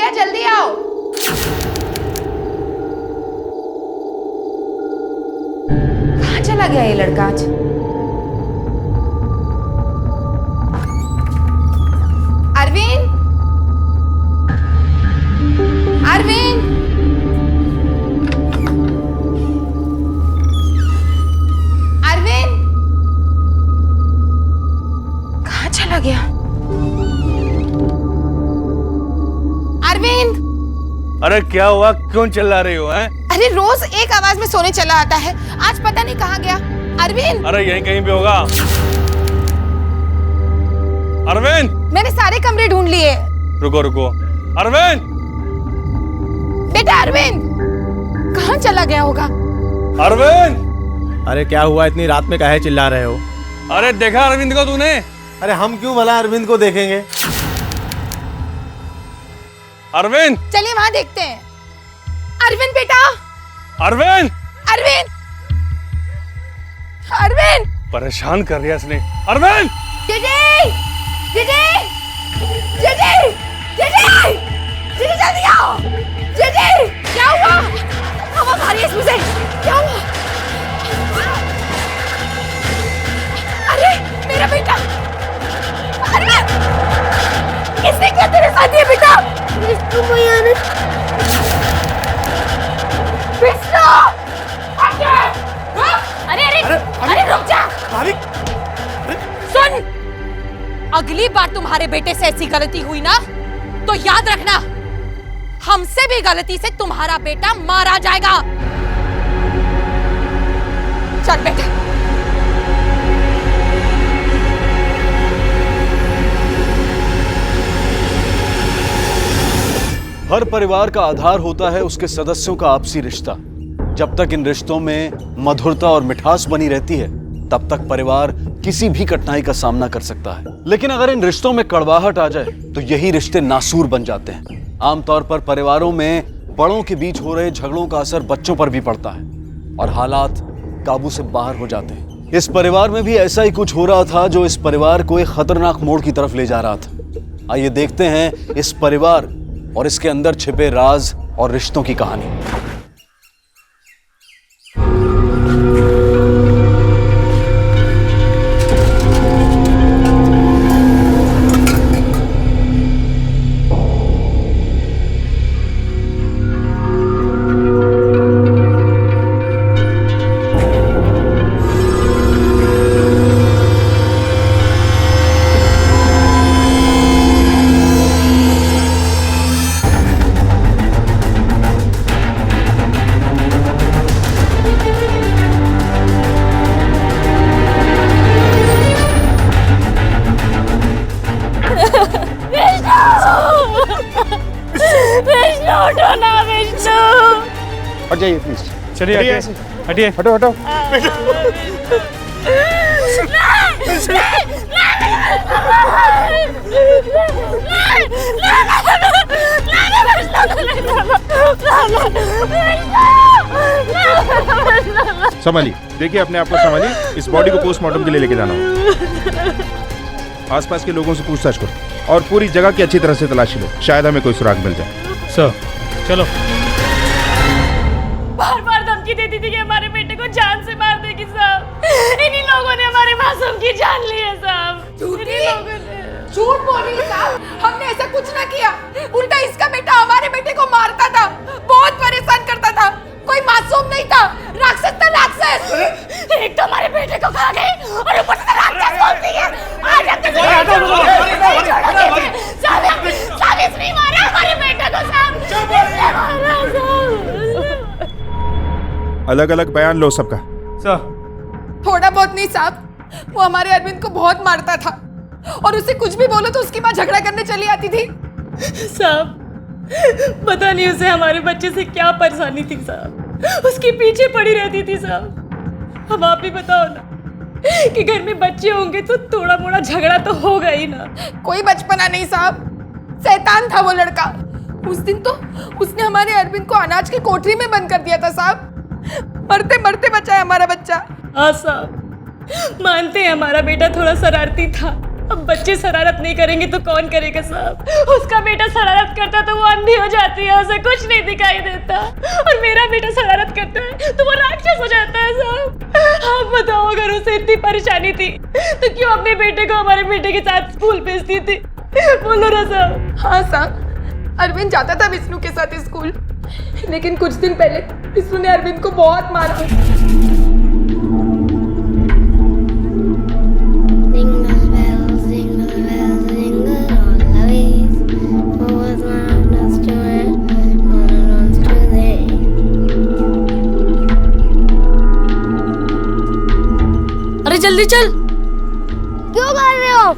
गया, जल्दी आओ। कहाँ चला गया ये लड़का आज? अरविंद, अरविंद, अरविंद, कहाँ चला गया? अरविंद, अरे क्या हुआ, क्यों चिल्ला रही हो हैं? अरे रोज एक आवाज में सोने चला आता है, आज पता नहीं कहाँ गया। अरविंद, अरे यहीं कहीं पे होगा। अरविंद, मैंने सारे कमरे ढूंढ लिए। रुको रुको, अरविंद, बेटा अरविंद, कहाँ चला गया होगा? अरविंद, अरे क्या हुआ, इतनी रात में काहे चिल्ला रहे हो? अरे देखा अरविंद को तूने? अरे हम क्यों भला अरविंद को देखेंगे? अरविंद, चलिए वहां देखते हैं। अरविंद बेटा, अरविंद, अरविंद, अरविंद, परेशान कर दिया इसने। अरविंद, जीजी, जीजी, जीजी, जीजी, जीजी जल्दी आओ। जीजी, क्या हुआ? हवा भारी है इसमें से, क्या हुआ? अरे मेरा बेटा, अरविंद, किसने क्या तेरे साथ ये बेटा? विष्णु भैया ने। विष्णु, अरे अरे अरे रुक जा। सुन, अगली बार तुम्हारे बेटे से ऐसी गलती हुई ना तो याद रखना, हमसे भी गलती से तुम्हारा बेटा मारा जाएगा। चल बेटा। हर परिवार का आधार होता है उसके सदस्यों का आपसी रिश्ता। जब तक इन रिश्तों में मधुरता और मिठास बनी रहती है, तब तक परिवार किसी भी कठिनाई का सामना कर सकता है। लेकिन अगर इन रिश्तों में कड़वाहट आ जाए तो यही रिश्ते नासूर बन जाते हैं। आमतौर पर परिवारों में बड़ों के बीच हो रहे झगड़ों का असर बच्चों पर भी पड़ता है और हालात काबू से बाहर हो जाते हैं। इस परिवार में भी ऐसा ही कुछ हो रहा था जो इस परिवार को एक खतरनाक मोड़ की तरफ ले जा रहा था। आइए देखते हैं इस परिवार और इसके अंदर छिपे राज और रिश्तों की कहानी। हट जाइए प्लीज। चलिए हटिए, हटो हटो। संभालिए, देखिए अपने आप को संभालिए। इस बॉडी को पोस्टमार्टम के लिए लेके जाना होगा। आसपास के लोगों से पूछताछ करो और पूरी जगह की अच्छी तरह से तलाशी लो, शायद हमें कोई सुराग मिल जाए। सर चलो। बार बार धमकी देती थी कि हमारे बेटे को जान से मार देगी साहब। इन्हीं लोगों ने हमारे मासूम की जान ली है साहब। झूठ बोल रही है साहब, हमने ऐसा कुछ ना किया। उल्टा इसका बेटा हमारे बेटे को मारता था, बहुत परेशान करता था। कोई मासूम नहीं था, राक्षस था राक्षस। एक तो हमारे बेटे को खा गई और ऊपर से राक्षस बोलती है। आज साहब इसने मारा हमारे बेटे को साहब। अलग अलग बयान लो सबका। सर थोड़ा बहुत नहीं साहब, वो हमारे अरविंद को बहुत मारता था और उसे कुछ भी बोलो तो उसकी माँ झगड़ा करने चली आती थी। साहब पता नहीं उसे हमारे बच्चे से क्या परेशानी थी साहब, उसके पीछे पड़ी रहती थी साहब। अब आप ही बताओ ना कि घर में बच्चे होंगे तो थोड़ा मोड़ा झगड़ा तो होगा ही ना। कोई बचपना नहीं साहब, शैतान था वो लड़का। उस दिन तो उसने हमारे अरविंद को अनाज की कोठरी में बंद कर दिया था साहब। मरते मरते बचा है हमारा बच्चा। हाँ साहब, मानते हैं हमारा बेटा थोड़ा शरारती था, अब बच्चे शरारत नहीं करेंगे तो कौन करेगा साहब? उसका बेटा शरारत करता तो वो अंधी हो जाती है, उसे कुछ नहीं दिखाई देता, और मेरा बेटा शरारत करता है तो वो राक्षस हो जाता है साहब। आप बताओ, अगर उसे इतनी परेशानी थी तो क्यों अपने बेटे को हमारे बेटे के साथ स्कूल भेजती थी? बोलो ना साहब। हाँ साहब, अरविंद जाता था विष्णु के साथ स्कूल, लेकिन कुछ दिन पहले विष्णु ने अरविंद को बहुत मारा। अरे जल्दी चल। क्यों कर रहे हो?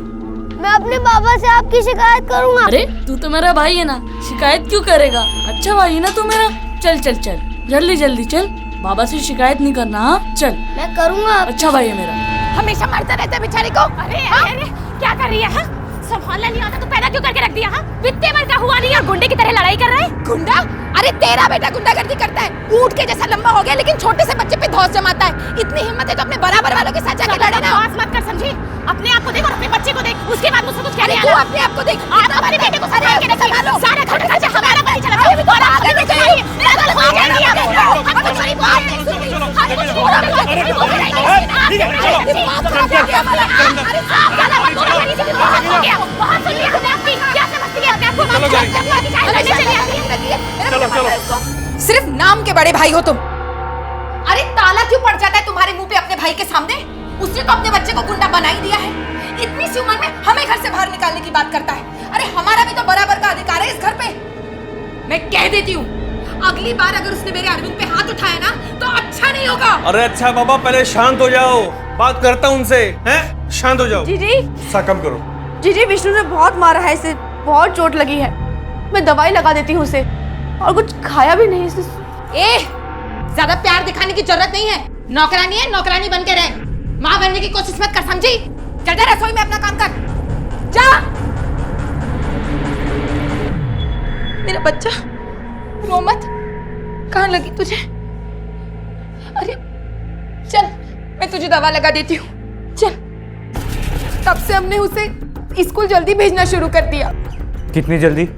मैं अपने पापा से आपकी शिकायत करूंगा। अरे तू तो मेरा भाई है ना, शिकायत क्यों करेगा? अच्छा भाई है ना तू मेरा। चल चल चल, जल्दी जल्दी चल, बाबा से शिकायत नहीं करना। हाँ चल। मैं करूंगा। अच्छा भाई है मेरा। हमेशा मारता रहता है बेचारे को। अरे अरे क्या कर रही है? हाँ? संभालना नहीं आता तो पैदा क्यों करके रख दिया? हाँ? बित्ते भर का हुआ नहीं और गुंडे की तरह लड़ाई कर रहा है? गुंडा? अरे तेरा बेटा गुंडागर्दी करता है, ऊंट के जैसा लंबा हो गया लेकिन छोटे से बच्चे पे धौंस जमाता है। इतनी हिम्मत है तो अपने बराबर वालों के साथ जाके लड़े ना। बकवास मत कर, समझी? अपने आप को देख और अपने बच्चे को देख, उसके बाद मुझसे कुछ कहने तू आना। अपने आप को देख। आप अपने बेटे को सारे आगे संभालो। सारा घर का खर्चा हमारा पर ही चला। अभी भी थोड़ा आगे नहीं चाहिए। पागल हो गया नहीं आप। हम कुछ नहीं बात नहीं सुनती। हम कुछ पूरा नहीं बोल रहे हैं। अरे साहब ज्यादा मत बोलो, मेरी से बहुत हो गया। बहुत सुन लिया हमने आपकी। क्या समझती है अपने आप को? चलो गाड़ी। चलो चलो। सिर्फ नाम के बड़े भाई हो तुम। अरे ताला क्यों पड़ जाता है तुम्हारे मुंह पे अपने भाई के सामने? उसने तो अपने बच्चे को गुंडा बना ही दिया है। इतनी सी उम्र में हमें घर से बाहर निकालने की बात करता है। अरे हमारा भी तो बराबर का अधिकार है इस घर पे। मैं कह देती हूँ, अगली बार अगर उसने मेरे अरविंद पे हाथ उठाया ना तो अच्छा नहीं होगा। अरे अच्छा बाबा, पहले शांत हो जाओ, बात करता हूँ उनसे। हैं? शांत हो जाओ। जीजी सा कम करो। जीजी, विष्णु ने बहुत मारा है इसे, बहुत चोट लगी है। मैं दवाई लगा देती हूँ उसे, और कुछ खाया भी नहीं इसने। ए, ज्यादा प्यार दिखाने की जरूरत नहीं है। नौकरानी है, नौकरानी बन के रहे। माँ बनने की कोशिश मत कर, समझी? चल जा रसोई में अपना काम कर, जा। मेरा बच्चा, रो मत। कहाँ लगी तुझे? अरे चल, मैं तुझे दवा लगा देती हूँ। चल। तब से हमने उसे स्कूल जल्दी भेजना शुरू कर दिया। कितनी जल्दी?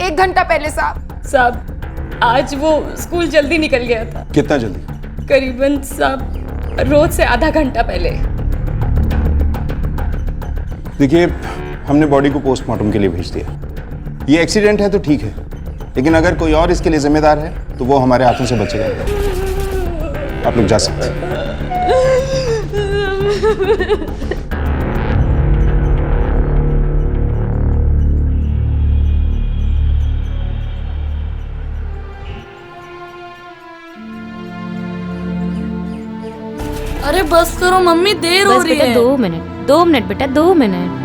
1 घंटा पहले साहब। साहब आज वो स्कूल जल्दी निकल गया था। कितना जल्दी? करीबन साहब रोज से आधा घंटा पहले। देखिए, हमने बॉडी को पोस्टमार्टम के लिए भेज दिया। ये एक्सीडेंट है तो ठीक है, लेकिन अगर कोई और इसके लिए जिम्मेदार है तो वो हमारे हाथों से बचेगा। आप लोग जा सकते हैं। अरे बस करो मम्मी, देर हो रही है। 2 मिनट 2 मिनट बेटा, 2 मिनट।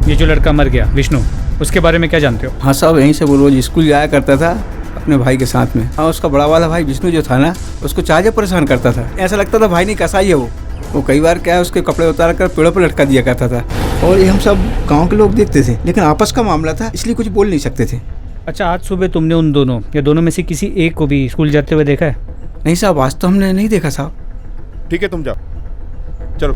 ये जो लड़का मर गया विष्णु, उसके बारे में क्या जानते हो? हाँ साहब, यहीं से वो रोज स्कूल जाया करता था अपने भाई के साथ में। हाँ, उसका बड़ा वाला भाई विष्णु जो था ना, उसको चाहे परेशान करता था। ऐसा लगता था भाई नहीं कसाई है वो कई बार क्या है उसके कपड़े उतार कर पेड़ों पर लटका दिया करता था, और ये हम सब गांव के लोग देखते थे, लेकिन आपस का मामला था इसलिए कुछ बोल नहीं सकते थे। अच्छा, आज सुबह तुमने उन दोनों या दोनों में से किसी एक को भी स्कूल जाते हुए देखा है? नहीं साहब, आज तो हमने नहीं देखा साहब। ठीक है, तुम जाओ, चलो।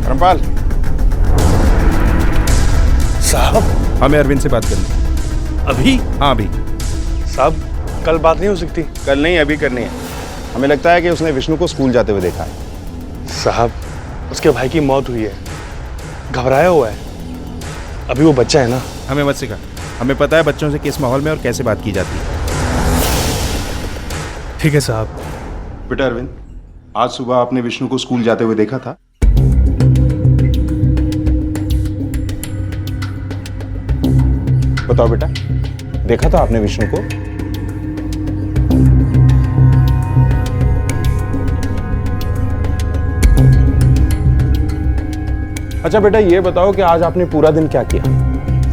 रामपाल साहब, हमें अरविंद से बात करनी। अभी? हाँ अभी। साहब, कल बात नहीं हो सकती? कल नहीं, अभी करनी है। हमें लगता है कि उसने विष्णु को स्कूल जाते हुए देखा है। साहब, उसके भाई की मौत हुई है, घबराया हुआ है। अभी वो बच्चा है ना। हमें मत सिखा, हमें पता है बच्चों से किस माहौल में और कैसे बात की जाती है। ठीक है साहब। बेटा अरविंद, आज सुबह आपने विष्णु को स्कूल जाते हुए देखा था? बताओ बेटा, देखा था आपने विष्णु को? अच्छा बेटा, ये बताओ कि आज आपने पूरा दिन क्या किया?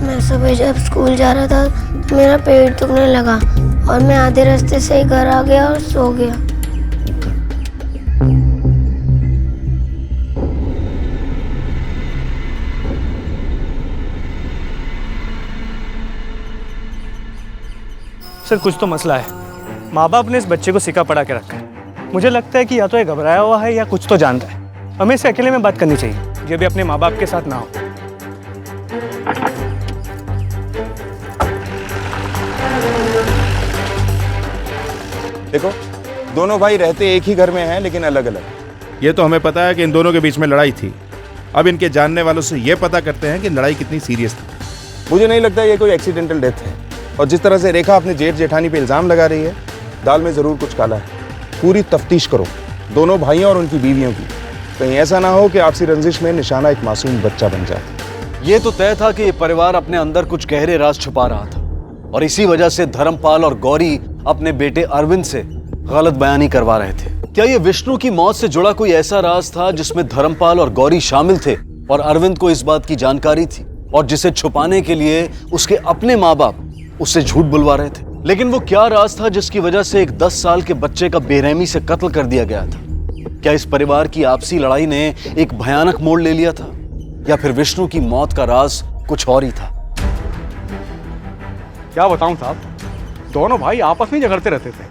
मैं सुबह जब स्कूल जा रहा था तो मेरा पेट दुखने लगा और मैं आधे रास्ते से ही घर आ गया और सो गया। सर कुछ तो मसला है। माँ बाप ने इस बच्चे को सिखा पढ़ा के रखा है। मुझे लगता है कि या तो ये घबराया हुआ है या कुछ तो जानता है। हमें इसे अकेले में बात करनी चाहिए, ये भी अपने माँ बाप के साथ ना हो। देखो, दोनों भाई रहते एक ही घर में हैं लेकिन अलग अलग। ये तो हमें पता है कि इन दोनों के बीच में लड़ाई थी। अब इनके जानने वालों से ये पता करते हैं कि लड़ाई कितनी सीरियस थी। मुझे नहीं लगता ये कोई एक्सीडेंटल डेथ है। और जिस तरह से रेखा अपने जेठ जेठानी पे इल्जाम लगा रही है, दाल में जरूर कुछ काला है। पूरी तफ्तीश करो दोनों भाइयों और उनकी बीवियों की। कहीं ऐसा ना हो कि आपसी रंजिश में निशाना एक मासूम बच्चा बन जाए। ये तो तय था कि ये परिवार अपने अंदर कुछ गहरे राज छुपा रहा था और इसी वजह से धर्मपाल और गौरी अपने बेटे अरविंद से गलत बयानी करवा रहे थे। क्या ये विष्णु की मौत से जुड़ा कोई ऐसा राज था जिसमें धर्मपाल और गौरी शामिल थे और अरविंद को इस बात की जानकारी थी और जिसे छुपाने के लिए उसके अपने माँ बाप उससे झूठ बुलवा रहे थे? लेकिन वो क्या राज था जिसकी वजह से एक 10 साल के बच्चे का बेरहमी से कत्ल कर दिया गया था? क्या इस परिवार की आपसी लड़ाई ने एक भयानक मोड़ ले लिया था या फिर विष्णु की मौत का राज कुछ और ही था? क्या बताऊं साहब, दोनों भाई आपस में झगड़ते रहते थे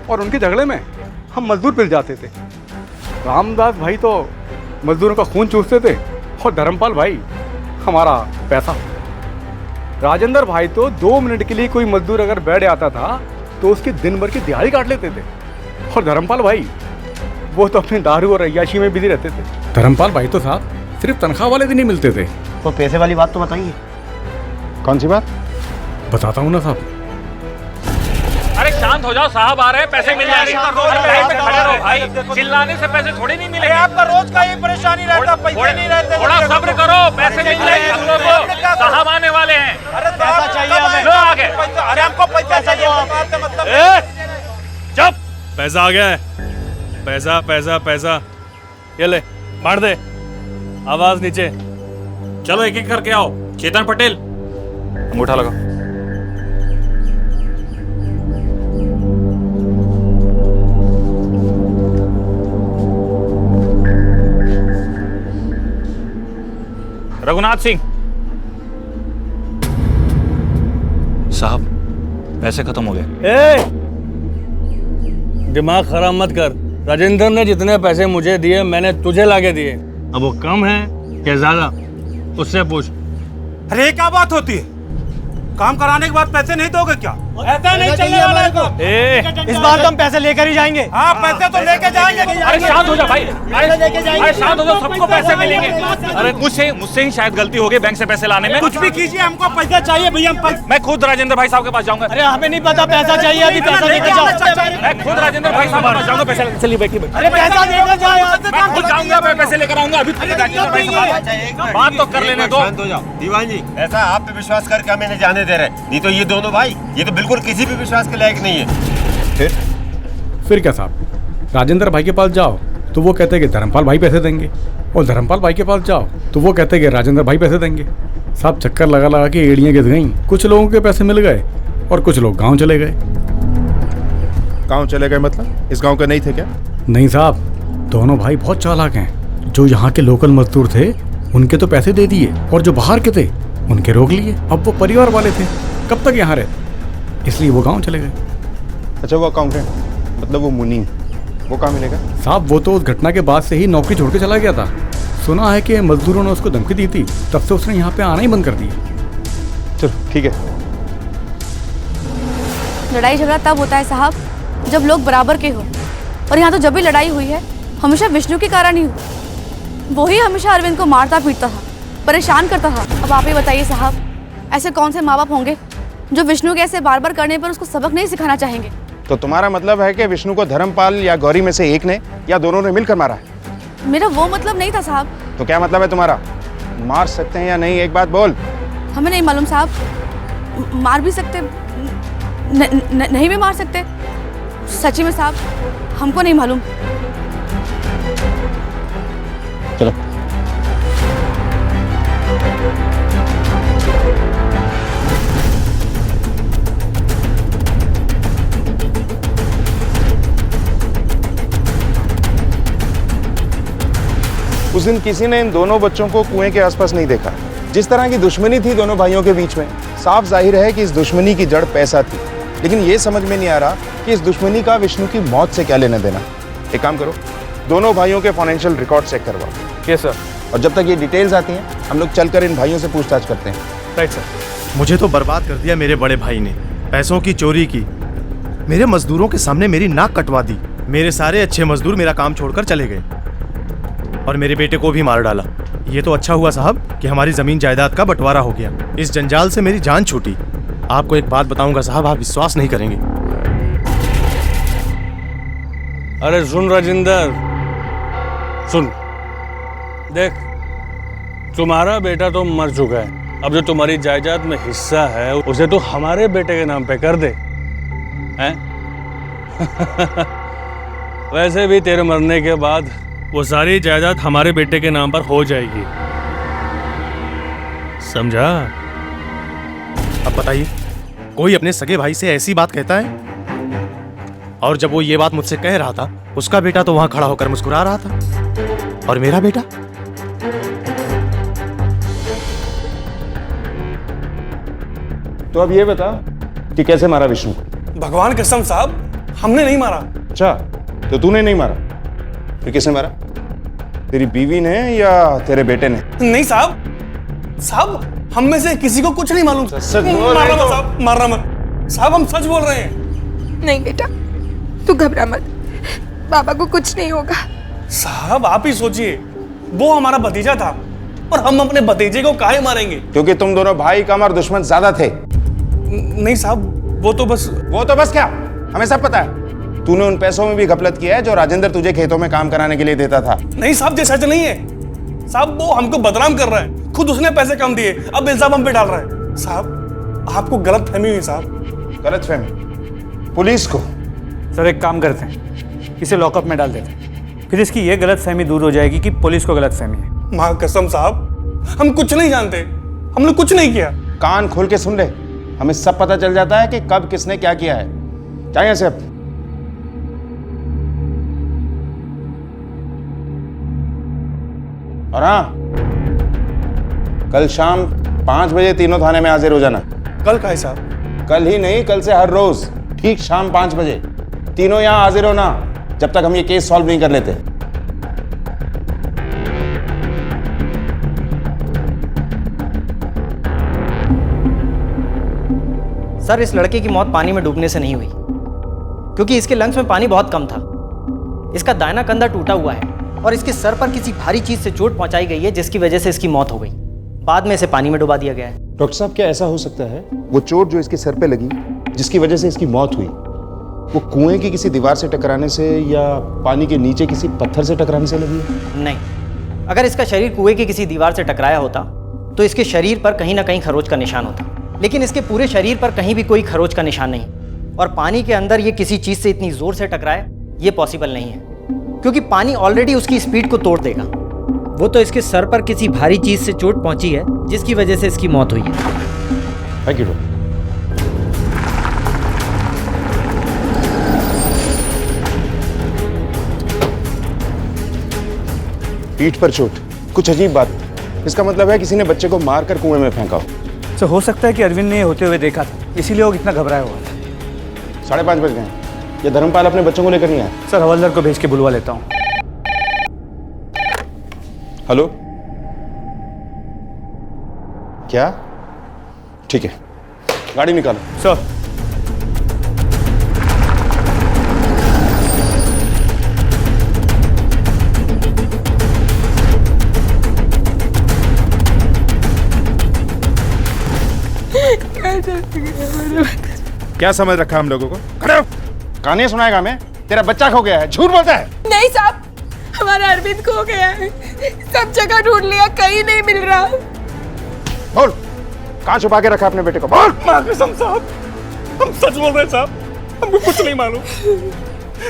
और उनके झगड़े में हम मजदूर पिल जाते थे। रामदास भाई तो मजदूरों का खून चूसते थे और धर्मपाल भाई हमारा पैसा। राजेंद्र भाई तो 2 मिनट के लिए कोई मजदूर अगर बैठ आता था तो उसके दिन भर की दिहाड़ी काट लेते थे। और धर्मपाल भाई वो तो अपने दारू और अय्याशी में बिजी रहते थे। धर्मपाल भाई तो साहब सिर्फ तनख्वाह वाले दिन ही मिलते थे। तो पैसे वाली बात तो बताइए। कौन सी बात? बताता हूँ ना साहब। अरे शांत हो जाओ साहब, आ रहे हैं, पैसे मिल जाएंगे। खड़े रहो भाई, चिल्लाने से पैसे थोड़े नहीं मिलेंगे। आपका रोज का ये परेशानी रहता, पैसे नहीं रहते। थोड़ा सब्र करो, पैसे मिल जाएंगे हम लोगों को। साहब आने वाले हैं। अरे पैसा चाहिए हमें। लो आगे। अरे हमको पैसा चाहिए। चुप, पैसा आ गया है। पैसा पैसा पैसा, ये ले मार दे। आवाज नीचे। चलो एक एक करके आओ। चेतन पटेल, अंगूठा लगाओ। रघुनाथ सिंह साहब, पैसे खत्म हो गए। दिमाग खराब मत कर। राजेंद्र ने जितने पैसे मुझे दिए मैंने तुझे लाके दिए। अब वो कम है या ज्यादा उससे पूछ। अरे क्या बात होती है? काम कराने के बाद पैसे नहीं दोगे क्या? ऐसा नहीं चलने वाला है। इस बार तो हम पैसे लेकर ही जाएंगे। हाँ, पैसे तो लेके जाएंगे। अरे शांत हो जा भाई, अरे शांत हो जाओ, सबको पैसे मिलेंगे। अरे मुझसे ही शायद गलती हो गई बैंक से पैसे लाने में। कुछ भी कीजिए, हमको पैसा चाहिए भैया। मैं खुद राजेंद्र भाई साहब के पास जाऊंगा। अरे हमें नहीं पता, पैसा चाहिए अभी। पैसा लेकर जाओ। मैं खुद राजेंद्र भाई साहब के पास जाऊंगा। पैसे चलिए बैठिए। अरे पैसा लेकर जाओ। मैं खुद जाऊंगा, मैं पैसे लेकर आऊंगा। अभी बात तो कर लेने दो। दीवान जी, ऐसा आप पे विश्वास करके हमें नहीं जाने दे रहे। नहीं तो ये दोनों भाई ये तो बिल्कुल किसी भी विश्वास के लायक नहीं है। फिर क्या साहब, राजेंद्र भाई के पास जाओ तो वो कहते हैं कि धर्मपाल भाई पैसे देंगे, और धर्मपाल भाई के पास जाओ तो वो कहते हैं कि राजेंद्र भाई पैसे देंगे। साहब चक्कर लगा लगा के एड़ियाँ गिर गई। कुछ लोगों के पैसे मिल गए और कुछ लोग गांव चले गए। गांव चले गए मतलब इस गांव के नहीं थे क्या? नहीं साहब, दोनों भाई बहुत चालाक हैं। जो यहाँ के लोकल मजदूर थे उनके तो पैसे दे दिए और जो बाहर के थे उनके रोक लिए। अब वो परिवार वाले थे, कब तक यहाँ रहते, इसलिए वो गांव चले गए। अच्छा, वो अकाउंटेंट मतलब वो मुनीम, वो कहाँ मिलेगा? साहब वो तो उस घटना के बाद से ही नौकरी छोड़ के चला गया था। सुना है कि मजदूरों ने उसको धमकी दी थी, तब से उसने यहाँ पे आना ही बंद कर दिया। चलो ठीक है। लड़ाई झगड़ा तब होता है साहब जब लोग बराबर के हो, और यहाँ तो जब भी लड़ाई हुई है हमेशा विष्णु के कारण ही हुई। वो ही हमेशा अरविंद को मारता पीटता था, परेशान करता था। अब आप ही बताइए साहब, ऐसे कौन से माँ बाप होंगे जो विष्णु के ऐसे बार बार करने पर उसको सबक नहीं सिखाना चाहेंगे? तो तुम्हारा मतलब है कि विष्णु को धर्मपाल या गौरी में से एक ने या दोनों ने मिलकर मारा है? मेरा वो मतलब नहीं था साहब। तो क्या मतलब है तुम्हारा? मार सकते हैं या नहीं, एक बात बोल। हमें नहीं मालूम साहब। मार भी सकते, नहीं भी मार सकते। सच्ची में साहब, हमको नहीं मालूम। चलो। उस दिन किसी ने इन दोनों बच्चों को कुएं के आसपास नहीं देखा। जिस तरह की दुश्मनी थी दोनों भाइयों के बीच में, साफ जाहिर है कि इस दुश्मनी की जड़ पैसा थी। लेकिन ये समझ में नहीं आ रहा कि इस दुश्मनी का विष्णु की मौत से क्या लेना देना। एक काम करो, दोनों भाइयों के फाइनेंशियल रिकॉर्ड चेक करवाओ। Yes sir. और जब तक ये डिटेल्स आती हैं, हम लोग चलकर इन भाइयों से पूछताछ करते हैं। Right sir. मुझे तो बर्बाद कर दिया मेरे बड़े भाई ने, पैसों की चोरी की, मेरे मजदूरों के सामने मेरी नाक कटवा दी। मेरे सारे अच्छे मजदूर मेरा काम छोड़कर चले गए और मेरे बेटे को भी मार डाला। ये तो अच्छा हुआ साहब कि हमारी जमीन जायदाद का बंटवारा हो गया। इस जंजाल से मेरी जान छूटी। आपको एक बात बताऊंगा साहब, आप विश्वास नहीं करेंगे। अरे सुन राजेंद्र, सुन, देख, तुम्हारा बेटा तो मर चुका है। अब जो तुम्हारी जायदाद में हिस्सा है उसे तो हमारे बेटे के नाम पे कर दे, हैं? वैसे भी तेरे मरने के बाद वो सारी जायदाद हमारे बेटे के नाम पर हो जाएगी, समझा? अब बताइए, कोई अपने सगे भाई से ऐसी बात कहता है? और जब वो ये बात मुझसे कह रहा था, उसका बेटा तो वहां खड़ा होकर मुस्कुरा रहा था, और मेरा बेटा? तो अब ये बता कि कैसे मारा विष्णु को? भगवान कसम साहब, हमने नहीं मारा। अच्छा, तो तूने नहीं मारा, फिर किसने मारा? तेरी बीवी ने या तेरे बेटे ने? नहीं साहब, साहब हम में से किसी को कुछ नहीं मालूम। सच बोल रहे हो? साहब, मारना मत साहब, हम सच बोल रहे हैं। नहीं बेटा, तू घबरा मत, बाबा को कुछ नहीं होगा। साहब आप ही सोचिए, वो हमारा भतीजा था और हम अपने भतीजे को काहे मारेंगे? क्योंकि तुम दोनों भाई कम और दुश्मन ज्यादा थे। नहीं साहब, वो तो बस क्या? हमें सब पता है। तूने उन पैसों में भी घपलत किया है जो राजेंद्र तुझे खेतों में काम कराने के लिए देता था। नहीं साहब, ये सच नहीं है साहब, वो हमको बदनाम कर रहा है। खुद उसने पैसे कम दिए, अब इल्जाम हम पे डाल रहा है। साहब आपको गलत फहमी हुई साहब। गलत फहमी? पुलिस को? सर एक काम करते हैं, इसे लॉकअप में डाल देते हैं, फिर इसकी ये गलत फहमी दूर हो जाएगी कि पुलिस को गलत फहमी है। माँ कसम साहब, हम कुछ नहीं जानते, हमने कुछ नहीं किया। कान खोल के सुन ले, हमें सब पता चल जाता है कि कब किसने क्या किया है। जाइए यहाँ से अब। और हाँ, कल शाम 5 बजे तीनों थाने में हाजिर हो जाना। कल का है साहब? कल ही नहीं, कल से हर रोज ठीक शाम 5 बजे तीनों यहाँ हाजिर होना, जब तक हम ये केस सॉल्व नहीं कर लेते। सर इस लड़के की मौत पानी में डूबने से नहीं हुई, क्योंकि इसके लंग्स में पानी बहुत कम था। इसका दाहिना कंधा टूटा हुआ है और इसके सर पर किसी भारी चीज से चोट पहुंचाई गई है, जिसकी वजह से इसकी मौत हो गई। बाद में इसे पानी में डुबा दिया गया है। डॉक्टर साहब, क्या ऐसा हो सकता है वो चोट जो इसके सर पे लगी, जिसकी वजह से इसकी मौत हुई, वो कुएं की किसी दीवार से टकराने से या पानी के नीचे किसी पत्थर से टकराने से लगी है? नहीं, अगर इसका शरीर कुएं की किसी दीवार से टकराया होता तो इसके शरीर पर कहीं ना कहीं खरोच का निशान होता, लेकिन इसके पूरे शरीर पर कहीं भी कोई खरोच का निशान नहीं। और पानी के अंदर ये किसी चीज से इतनी जोर से टकराए, ये पॉसिबल नहीं है, क्योंकि पानी ऑलरेडी उसकी स्पीड को तोड़ देगा। वो तो इसके सर पर किसी भारी चीज से चोट पहुंची है, जिसकी वजह से इसकी मौत हुई है। Thank you doctor. पीठ पर चोट, कुछ अजीब बात। इसका मतलब है किसी ने बच्चे को मारकर कुएं में फेंका हो। सर हो सकता है कि अरविंद ने होते हुए देखा था, इसीलिए वो इतना घबराया हुआ था। 5:30 बज गए, ये धर्मपाल अपने बच्चों को लेकर नहीं आया। सर हवलदार को भेज के बुलवा लेता हूँ। हेलो, क्या? ठीक है, गाड़ी निकालो। सर क्या समझ रखा हम लोगों को? खड़े हो, कहानी सुनाएगा हमें? तेरा बच्चा खो गया है, झूठ बोलता है। नहीं साहब, हमारा अरविंद खो गया है, सब जगह ढूंढ लिया, कहीं नहीं मिल रहा। बोल, कहाँ छुपा के रखा अपने बेटे को? बोल। माँ कसम साहब, हम सच बोल रहे हैं साहब, हमको कुछ नहीं मालूम।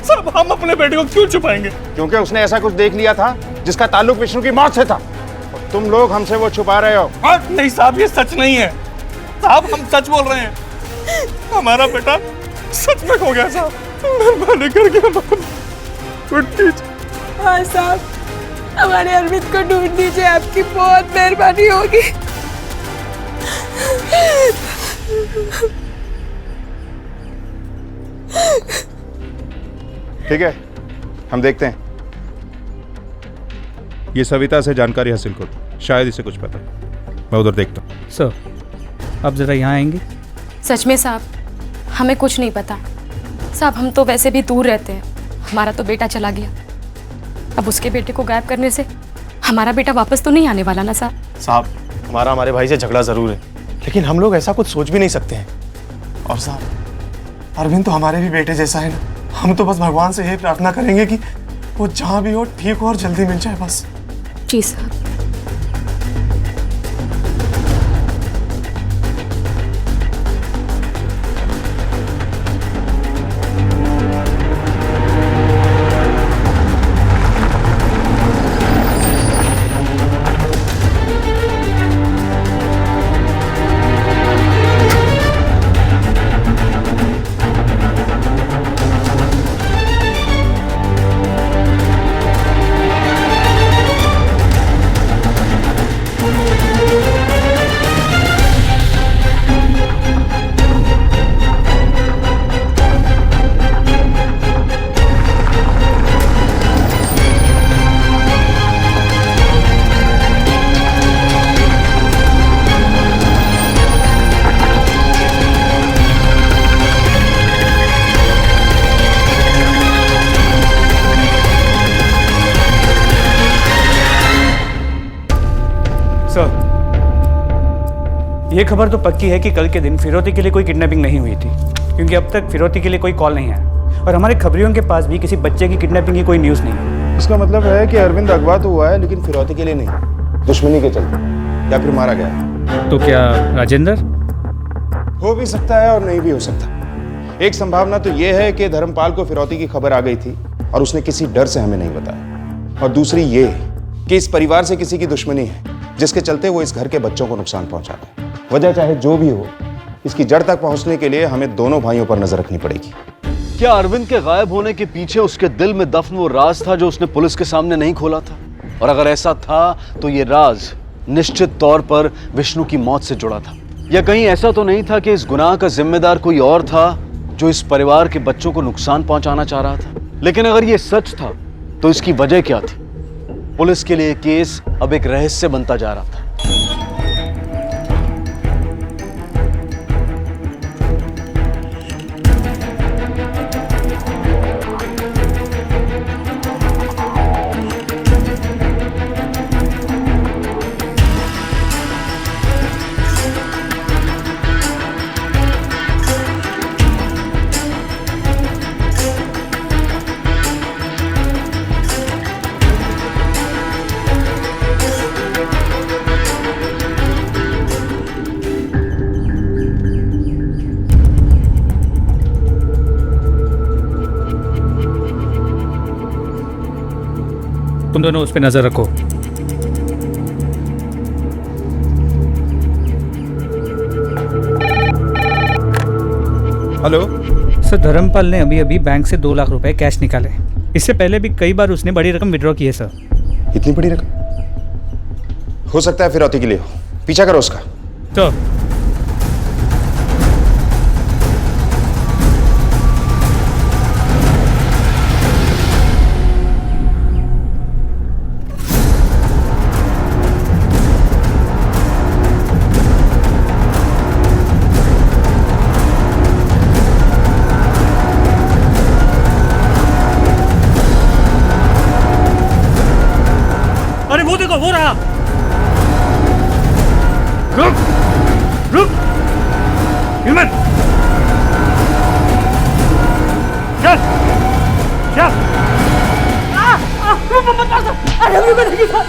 साहब हम अपने बेटे को क्यों छुपाएंगे? क्योंकि उसने ऐसा कुछ देख लिया था जिसका ताल्लुक विष्णु की मौत से था, और तुम लोग हमसे वो छुपा रहे हो। नहीं साहब, ये सच नहीं है साहब, हम सच बोल रहे हैं। हमारा बेटा सच में खो गया साहब, मेहरबानी करके हमारा हाँ साहब, हमारे अरविंद को ढूंढ दीजिए, आपकी बहुत मेहरबानी होगी। ठीक है, हम देखते हैं। ये सविता से जानकारी हासिल करो, शायद इसे कुछ पता है। मैं उधर देखता हूँ। सर, आप ज़रा यहाँ आएंगे? सच में साहब, हमें कुछ नहीं पता साहब। हम तो वैसे भी दूर रहते हैं। हमारा तो बेटा चला गया, अब उसके बेटे को गायब करने से हमारा बेटा वापस तो नहीं आने वाला ना साहब। साहब, हमारे भाई से झगड़ा जरूर है, लेकिन हम लोग ऐसा कुछ सोच भी नहीं सकते हैं। और साहब, अरविंद तो हमारे भी बेटे जैसा है ना। हम तो बस भगवान से यही प्रार्थना करेंगे कि वो जहाँ भी हो ठीक हो और जल्दी मिल जाए बस। जी साहब। ये खबर तो पक्की है कि कल के दिन फिरौती के लिए कोई किडनैपिंग नहीं हुई थी, क्योंकि अब तक फिरौती के लिए कोई कॉल नहीं आया और हमारे खबरियों के पास भी किसी बच्चे की किडनैपिंग की कोई न्यूज़ नहीं है। इसका मतलब है कि अरविंद अगवा तो हुआ है, लेकिन फिरौती के लिए नहीं, दुश्मनी के चलते, या फिर मारा गया। तो क्या राजेंद्र? हो भी सकता है और नहीं भी हो सकता। एक संभावना तो यह है कि धर्मपाल को फिरौती की खबर आ गई थी और उसने किसी डर से हमें नहीं बताया, और दूसरी ये कि इस परिवार से किसी की दुश्मनी है जिसके चलते वो इस घर के बच्चों को नुकसान पहुंचा रहा है। वजह चाहे जो भी हो, इसकी जड़ तक पहुंचने के लिए हमें दोनों भाइयों पर नजर रखनी पड़ेगी। क्या अरविंद के गायब होने के पीछे उसके दिल में दफन वो राज था जो उसने पुलिस के सामने नहीं खोला था? और अगर ऐसा था तो ये राज निश्चित तौर पर विष्णु की मौत से जुड़ा था। या कहीं ऐसा तो नहीं था कि इस गुनाह का जिम्मेदार कोई और था जो इस परिवार के बच्चों को नुकसान पहुंचाना चाह रहा था? लेकिन अगर ये सच था तो इसकी वजह क्या थी? पुलिस के लिए केस अब एक रहस्य बनता जा रहा था। तुम दोनों उस पर नजर रखो। हेलो सर, धर्मपाल ने अभी अभी बैंक से 2 लाख रुपए कैश निकाले। इससे पहले भी कई बार उसने बड़ी रकम विड्रॉ की है सर। इतनी बड़ी रकम? हो सकता है फिरौती के लिए हो। पीछा करो उसका। तो वो देखो, वो रहा। रुक रुक, हिम्मत, चल चल। अरे अभी मैंने किया,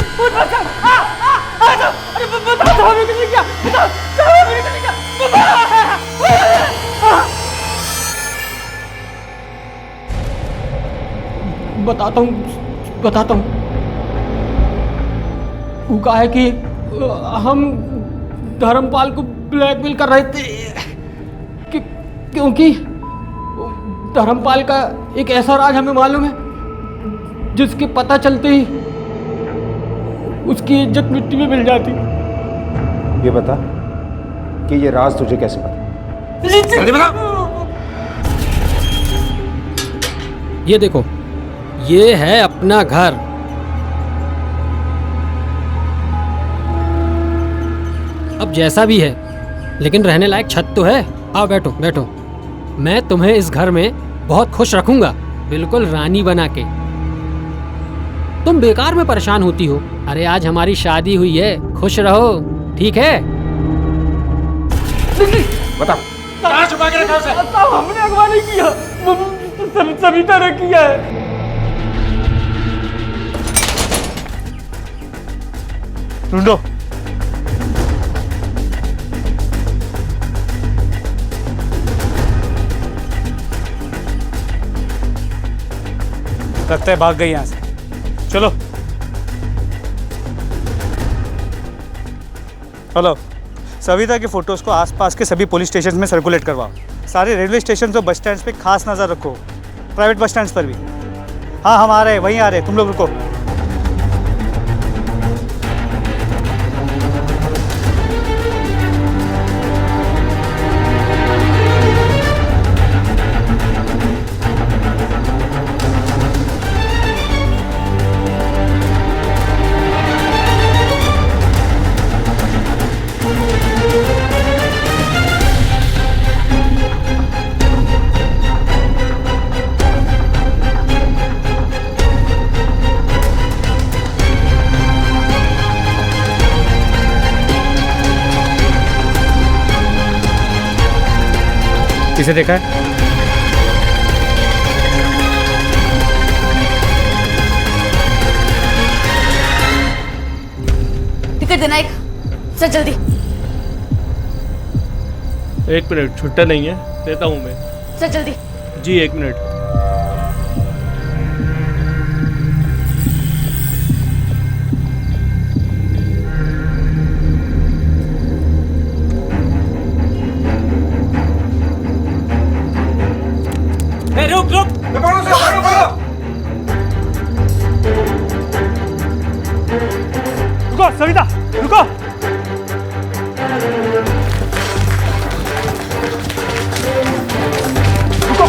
अरे बताओ हमें किसने किया, बताओ हमें किसने किया। बताता हूँ। वो कहा है कि हम धर्मपाल को ब्लैकमेल कर रहे थे क्योंकि धर्मपाल का एक ऐसा राज हमें मालूम है जिसके पता चलते ही उसकी इज्जत मिट्टी में मिल जाती। ये बता कि ये राज तुझे कैसे पता? जल्दी बता। ये देखो, ये है अपना घर। अब जैसा भी है, लेकिन रहने लायक छत तो है। आओ बैठो बैठो, मैं तुम्हें इस घर में बहुत खुश रखूंगा, बिल्कुल रानी बना के। तुम बेकार में परेशान होती हो। अरे आज हमारी शादी हुई है, खुश रहो, ठीक है? बताओ कहाँ छुपा के रखा उसे? साहब हमने अगवा नहीं किया, सविता ने किया है। ढूंढो। लगता है भाग गई यहाँ से। चलो। हेलो, सविता के फोटोज को आसपास के सभी पुलिस स्टेशन में सर्कुलेट करवाओ। सारे रेलवे स्टेशन और बस स्टैंड पे खास नज़र रखो, प्राइवेट बस स्टैंड पर भी। हाँ हम आ रहे हैं, वहीं आ रहे हैं, तुम लोग रुको। किसे देखा है? टिकट देना एक, चल जल्दी। 1 मिनट, छुट्टा नहीं है, देता हूँ मैं। चल जल्दी। जी 1 मिनट। रुक रुक, रुको सविता, रुको। रुको।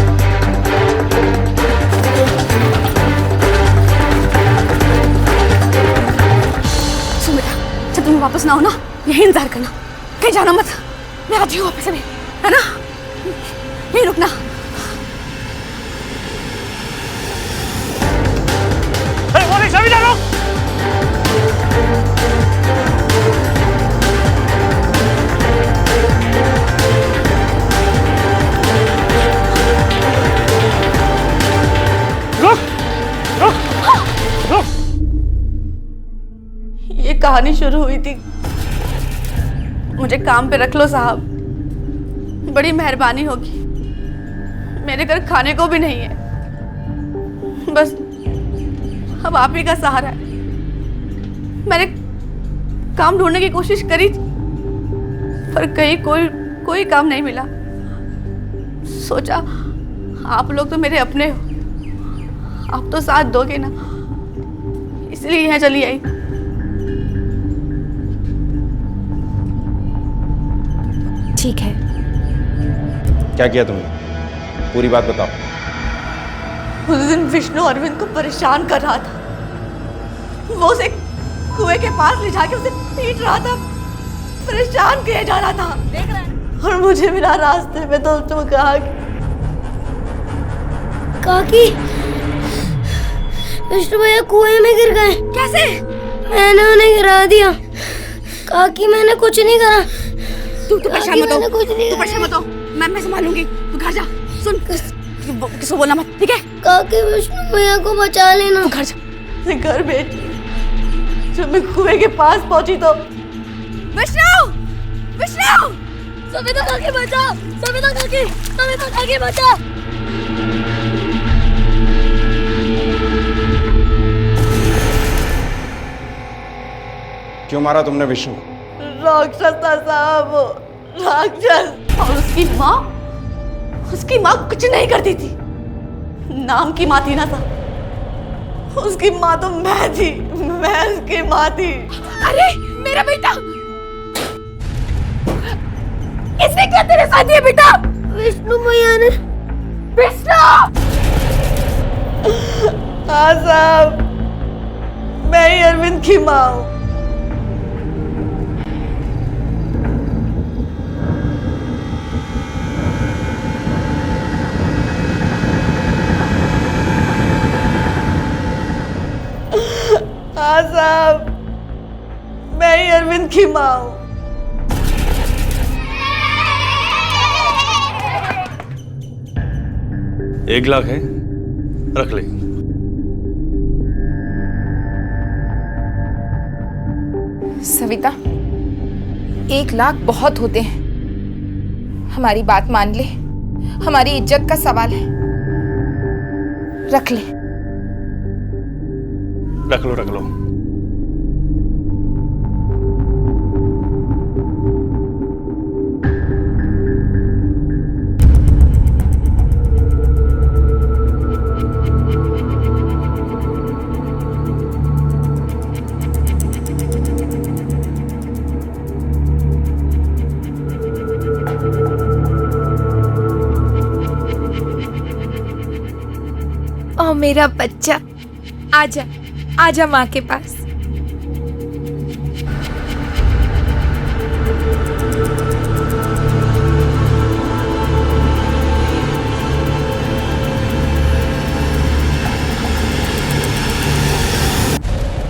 सुन बेटा, जब तुम वापस ना हो ना, यही इंतजार करना, कहीं जाना मत। मैं आती हूँ वापस अभी, है ना? यहीं रुकना। सविता रुक। रुक रुक रुक। ये कहानी शुरू हुई थी, मुझे काम पे रख लो साहब, बड़ी मेहरबानी होगी। मेरे घर खाने को भी नहीं है, बस अब आप ही का सहारा है। मैंने काम ढूंढने की कोशिश करी, पर कहीं कोई काम नहीं मिला। सोचा आप लोग तो मेरे अपने हो, आप तो साथ दोगे ना, इसलिए यहाँ चली आई। ठीक है। क्या किया तुमने? पूरी बात बताओ। उस दिन विष्णु अरविंद को परेशान कर रहा था, वो उसे कुएं के पास ले जाके उसे पीट रहा था, परेशान किया जा रहा था। देख रहा है? और मुझे मिला रास्ते में तो तुम कहा काकी, विष्णु भैया कुएं में गिर गए। कैसे? मैंने उन्हें गिरा दिया। काकी मैंने कुछ नहीं करा। तू परेशान मत हो, तू परेशान मत हो, मैं संभालूंगी। तू घर जा। सुन, किसको बोलना मत, ठीक है? काकी विष्णु भैया को बचा लेना। तू घर जा। घर बेटी, जब मैं कुएं के पास पहुंची तो विष्णु, विष्णु, सविता काकी बचा, सविता काकी बचा। क्यों मारा तुमने विष्णु? राक्षस था साहब, राक्षस। और उसकी माँ कुछ नहीं करती थी, नाम की माँ थी ना साहब। उसकी माँ तो मैं थी, मैं उसकी माँ थी। अरे मेरा बेटा, किसने किया तेरे साथ ये बेटा? विष्णु भैया ने। विष्णु! हाँ साहब, मैं ही अरविंद की माँ हूँ। हाँ साहब, मैं ही अरविंद की माँ हूँ। एक लाख है, रख ले। सविता, 1 लाख बहुत होते हैं। हमारी बात मान ले, हमारी इज्जत का सवाल है। रख ले। रख लो, रख लो। ओ मेरा बच्चा, आजा आजा माँ के पास।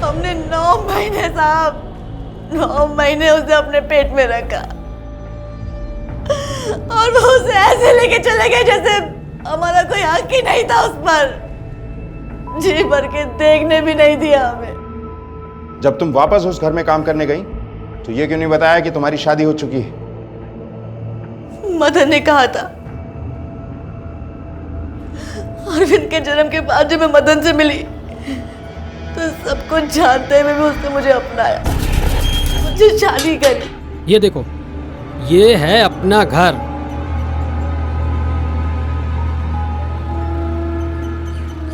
हमने 9 महीने साहब, 9 महीने उसे अपने पेट में रखा और वो उसे ऐसे लेके चले गए जैसे हमारा कोई हक ही नहीं था उस पर। जी भर के देखने भी नहीं दिया हमें। जब तुम वापस उस घर में काम करने गई तो ये क्यों नहीं बताया कि तुम्हारी शादी हो चुकी है? मदन ने कहा था। अरविंद के जन्म के बाद जब मैं मदन से मिली तो सब कुछ जानते हुए भी उसने मुझे अपनाया, मुझे शादी करी। ये देखो, ये है अपना घर।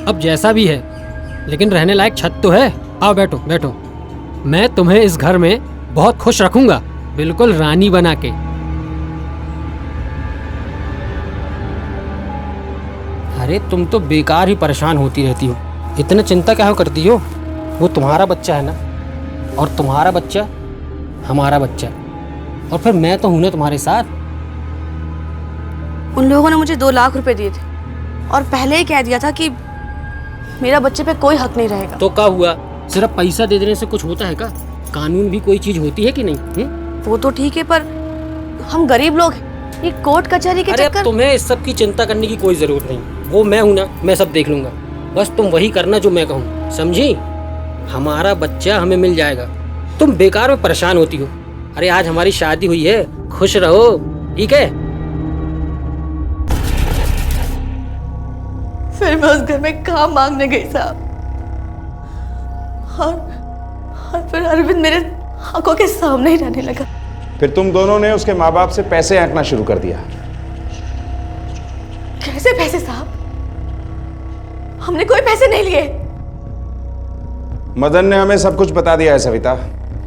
अब जैसा भी है, लेकिन रहने लायक छत तो है। आओ बैठो बैठो, मैं तुम्हें इस घर में बहुत खुश रखूंगा, बिल्कुल रानी बना के। अरे तुम तो बेकार ही परेशान होती रहती हो, इतने चिंता क्या करती हो? वो तुम्हारा बच्चा है ना, और तुम्हारा बच्चा हमारा बच्चा, और फिर मैं तो हूं ना तुम्हारे साथ। उन लोगों ने मुझे 2 लाख रुपए दिए थे और पहले ही कह दिया था कि मेरा बच्चे पे कोई हक नहीं रहेगा। तो क्या हुआ? सिर्फ पैसा दे देने से कुछ होता है क्या? कानून भी कोई चीज होती है कि नहीं? वो तो ठीक है, पर हम गरीब लोग हैं, ये कोर्ट कचहरी के चक्कर। तुम्हें इस सब की चिंता करने की कोई जरूरत नहीं, वो मैं हूं ना, मैं सब देख लूंगा। बस तुम वही करना जो मैं कहूँ, समझी? हमारा बच्चा हमें मिल जाएगा, तुम बेकार में परेशान होती हो। अरे आज हमारी शादी हुई है, खुश रहो, ठीक है? फिर मैं उस घर में काम मांगने गई साहब, और फिर अरविंद मेरे आंखों के सामने ही रहने लगा। फिर तुम दोनों ने उसके माँ बाप से पैसे ऐंठना शुरू कर दिया। कैसे पैसे साहब? हमने कोई पैसे नहीं लिए। मदन ने हमें सब कुछ बता दिया है सविता।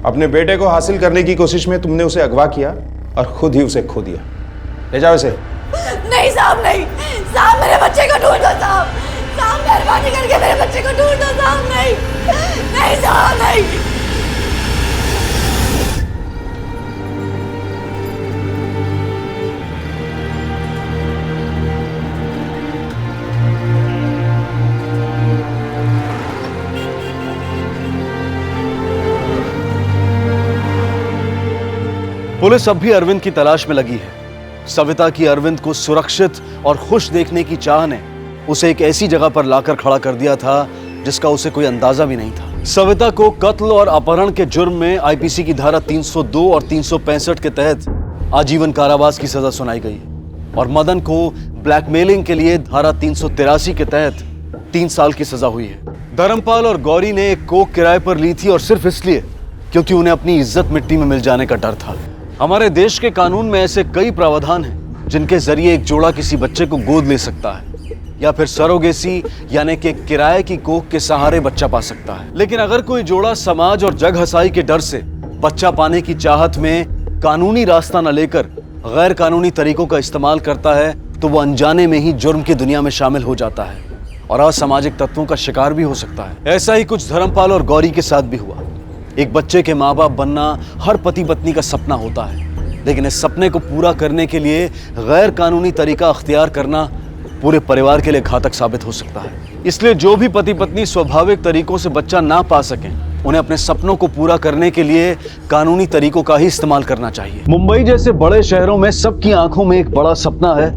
अपने बेटे को हासिल करने की कोशिश में तुमने उसे अगवा किया और खुद ही उसे खो दिया। ले जाओ इसे। नहीं साहब, नहीं साहब, मेरे बच्चे को ढूंढ दो साहब, साहब मेहरबानी करके मेरे बच्चे को ढूंढ दो साहब। नहीं नहीं साहब, नहीं। पुलिस अब भी अरविंद की तलाश में लगी है। सविता की अरविंद को सुरक्षित और खुश देखने की चाह ने उसे एक ऐसी जगह पर लाकर खड़ा कर दिया था जिसका उसे कोई अंदाजा भी नहीं था। सविता को कत्ल और अपहरण के जुर्म में आईपीसी की धारा 302 और 365 के तहत आजीवन कारावास की सजा सुनाई गई और मदन को ब्लैकमेलिंग के लिए धारा 383 के तहत 3 साल की सजा हुई है। धर्मपाल और गौरी ने एक कोक किराए पर ली थी और सिर्फ इसलिए क्योंकि उन्हें अपनी इज्जत मिट्टी में मिल जाने का डर था। हमारे देश के कानून में ऐसे कई प्रावधान हैं जिनके जरिए एक जोड़ा किसी बच्चे को गोद ले सकता है, या फिर सरोगेसी यानी कि किराए की कोख के सहारे बच्चा पा सकता है। लेकिन अगर कोई जोड़ा समाज और जग हसाई के डर से बच्चा पाने की चाहत में कानूनी रास्ता न लेकर गैर कानूनी तरीकों का इस्तेमाल करता है तो वो अनजाने में ही जुर्म की दुनिया में शामिल हो जाता है और असामाजिक तत्वों का शिकार भी हो सकता है। ऐसा ही कुछ धर्मपाल और गौरी के साथ भी हुआ। एक बच्चे के माँ बाप बनना हर पति पत्नी का सपना होता है, लेकिन इस सपने को पूरा करने के लिए गैर कानूनी तरीका अख्तियार करना पूरे परिवार के लिए घातक साबित हो सकता है। इसलिए जो भी पति पत्नी स्वाभाविक तरीकों से बच्चा ना पा सकें, उन्हें अपने सपनों को पूरा करने के लिए कानूनी तरीकों का ही इस्तेमाल करना चाहिए। मुंबई जैसे बड़े शहरों में सबकी आंखों में एक बड़ा सपना है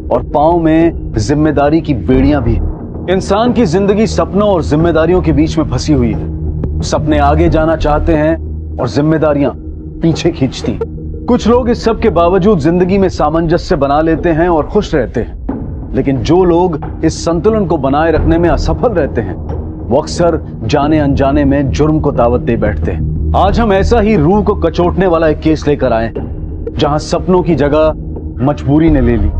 और पांव में जिम्मेदारी की बेड़ियां भी। इंसान की जिंदगी सपनों और जिम्मेदारियों के बीच में फंसी हुई है। सपने आगे जाना चाहते हैं और जिम्मेदारियां पीछे खींचती। कुछ लोग इस सब के बावजूद जिंदगी में सामंजस्य बना लेते हैं और खुश रहते हैं, लेकिन जो लोग इस संतुलन को बनाए रखने में असफल रहते हैं वो अक्सर जाने अनजाने में जुर्म को दावत दे बैठते हैं। आज हम ऐसा ही रूह को कचोटने वाला एक केस लेकर आए हैं जहां सपनों की जगह मजबूरी ने ले ली।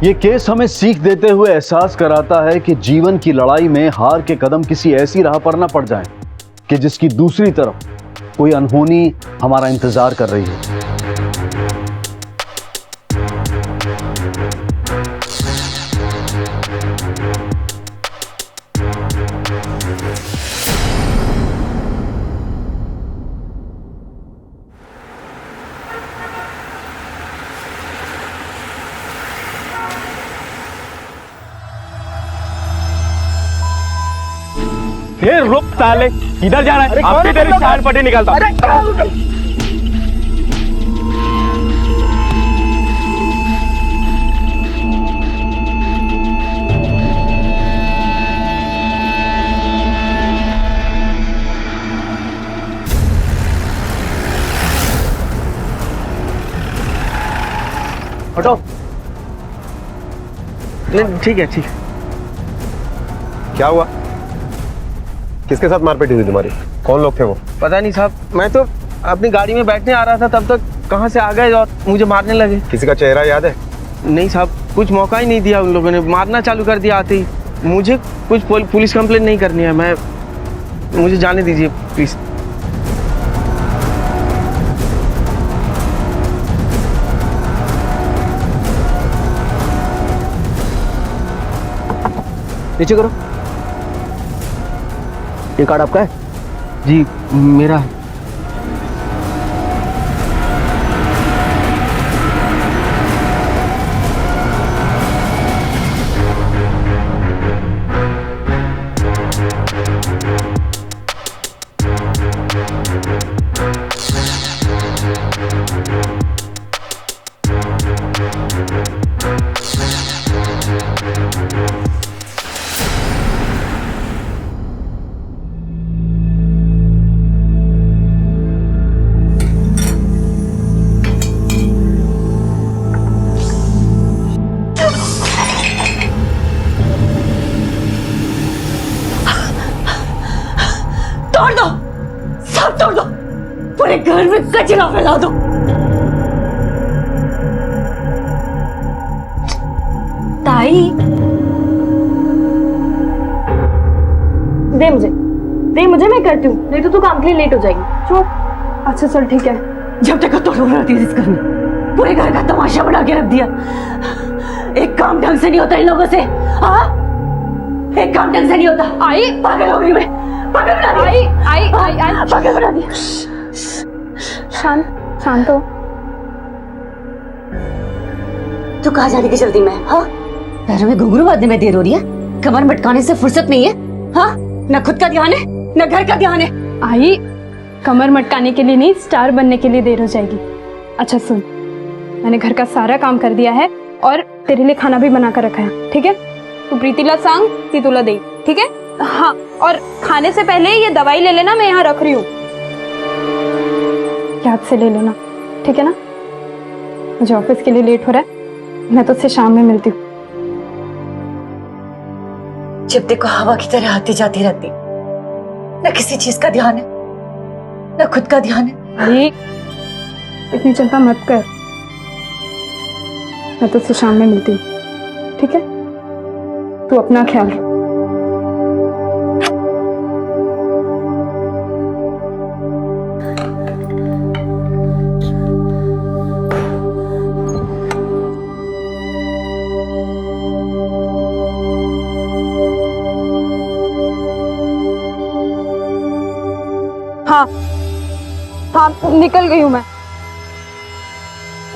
ये केस हमें सीख देते हुए एहसास कराता है कि जीवन की लड़ाई में हार के कदम किसी ऐसी राह पर न पड़ जाएं कि जिसकी दूसरी तरफ कोई अनहोनी हमारा इंतजार कर रही है। रुक साले, किधर जा रहा है? आपकी तेरी चार पट्टी निकालता। हटो। ठीक है, ठीक है। क्या हुआ? किसके साथ मारपीट हुई तुम्हारी? कौन लोग थे वो? पता नहीं साहब, मैं तो अपनी गाड़ी में बैठने आ रहा था, तब तक कहां से आ गए और मुझे मारने लगे। किसी का चेहरा याद है? नहीं साहब, कुछ मौका ही नहीं दिया उन लोगों ने, मारना चालू कर दिया आते ही। मुझे कुछ पुलिस कंप्लेंट नहीं करनी है, मुझे जाने दीजिए प्लीज। नीचे करो। ये कार्ड आपका है? जी मेरा है। तोड़ दो, सब तोड़ दो, पूरे घर में कचरा फैला दो। ताई, दे मुझे, मैं करती हूँ, नहीं तो तू काम के लिए लेट हो जाएगी। चुप। अच्छा चल ठीक है। जब तक तो रो रही थी इस घर में, पूरे घर का तमाशा बना के रख दिया। एक काम ढंग से नहीं होता इन लोगों से। हाँ, एक काम ढंग से नहीं होता। आई पागल हो गई मैं, पागल बना दी। आई पागल बना दी। शांत हो। तू कहाँ जाने की जल्दी में? हाँ, पैरों में घुंघरू बांधने में देर हो रही है, कमर मटकाने से फुर्सत नहीं है। हाँ, न खुद का ध्यान है न घर का ध्यान है। आई, कमर मटकाने के लिए नहीं, स्टार बनने के लिए देर हो जाएगी। अच्छा सुन, मैंने घर का सारा काम कर दिया है और तेरे लिए खाना भी बना कर रखा है, ठीक है? तू प्रीतिला सांग तीतुला दे, ठीक है? हाँ, और खाने से पहले ये दवाई ले लेना, मैं यहाँ रख रही हूँ, याद से ले लेना, ठीक है ना? मुझे ऑफिस के लिए लेट हो रहा है, मैं तो उससे शाम में मिलती हूँ। जब देखो हवा की तरह आती जाती रहती, न किसी चीज का ध्यान है न खुद का ध्यान है। अरे इतनी चिंता मत कर, मैं तो उससे शाम में मिलती हूँ, ठीक है? तू अपना ख्याल रख। हाँ हाँ, निकल गई हूँ मैं।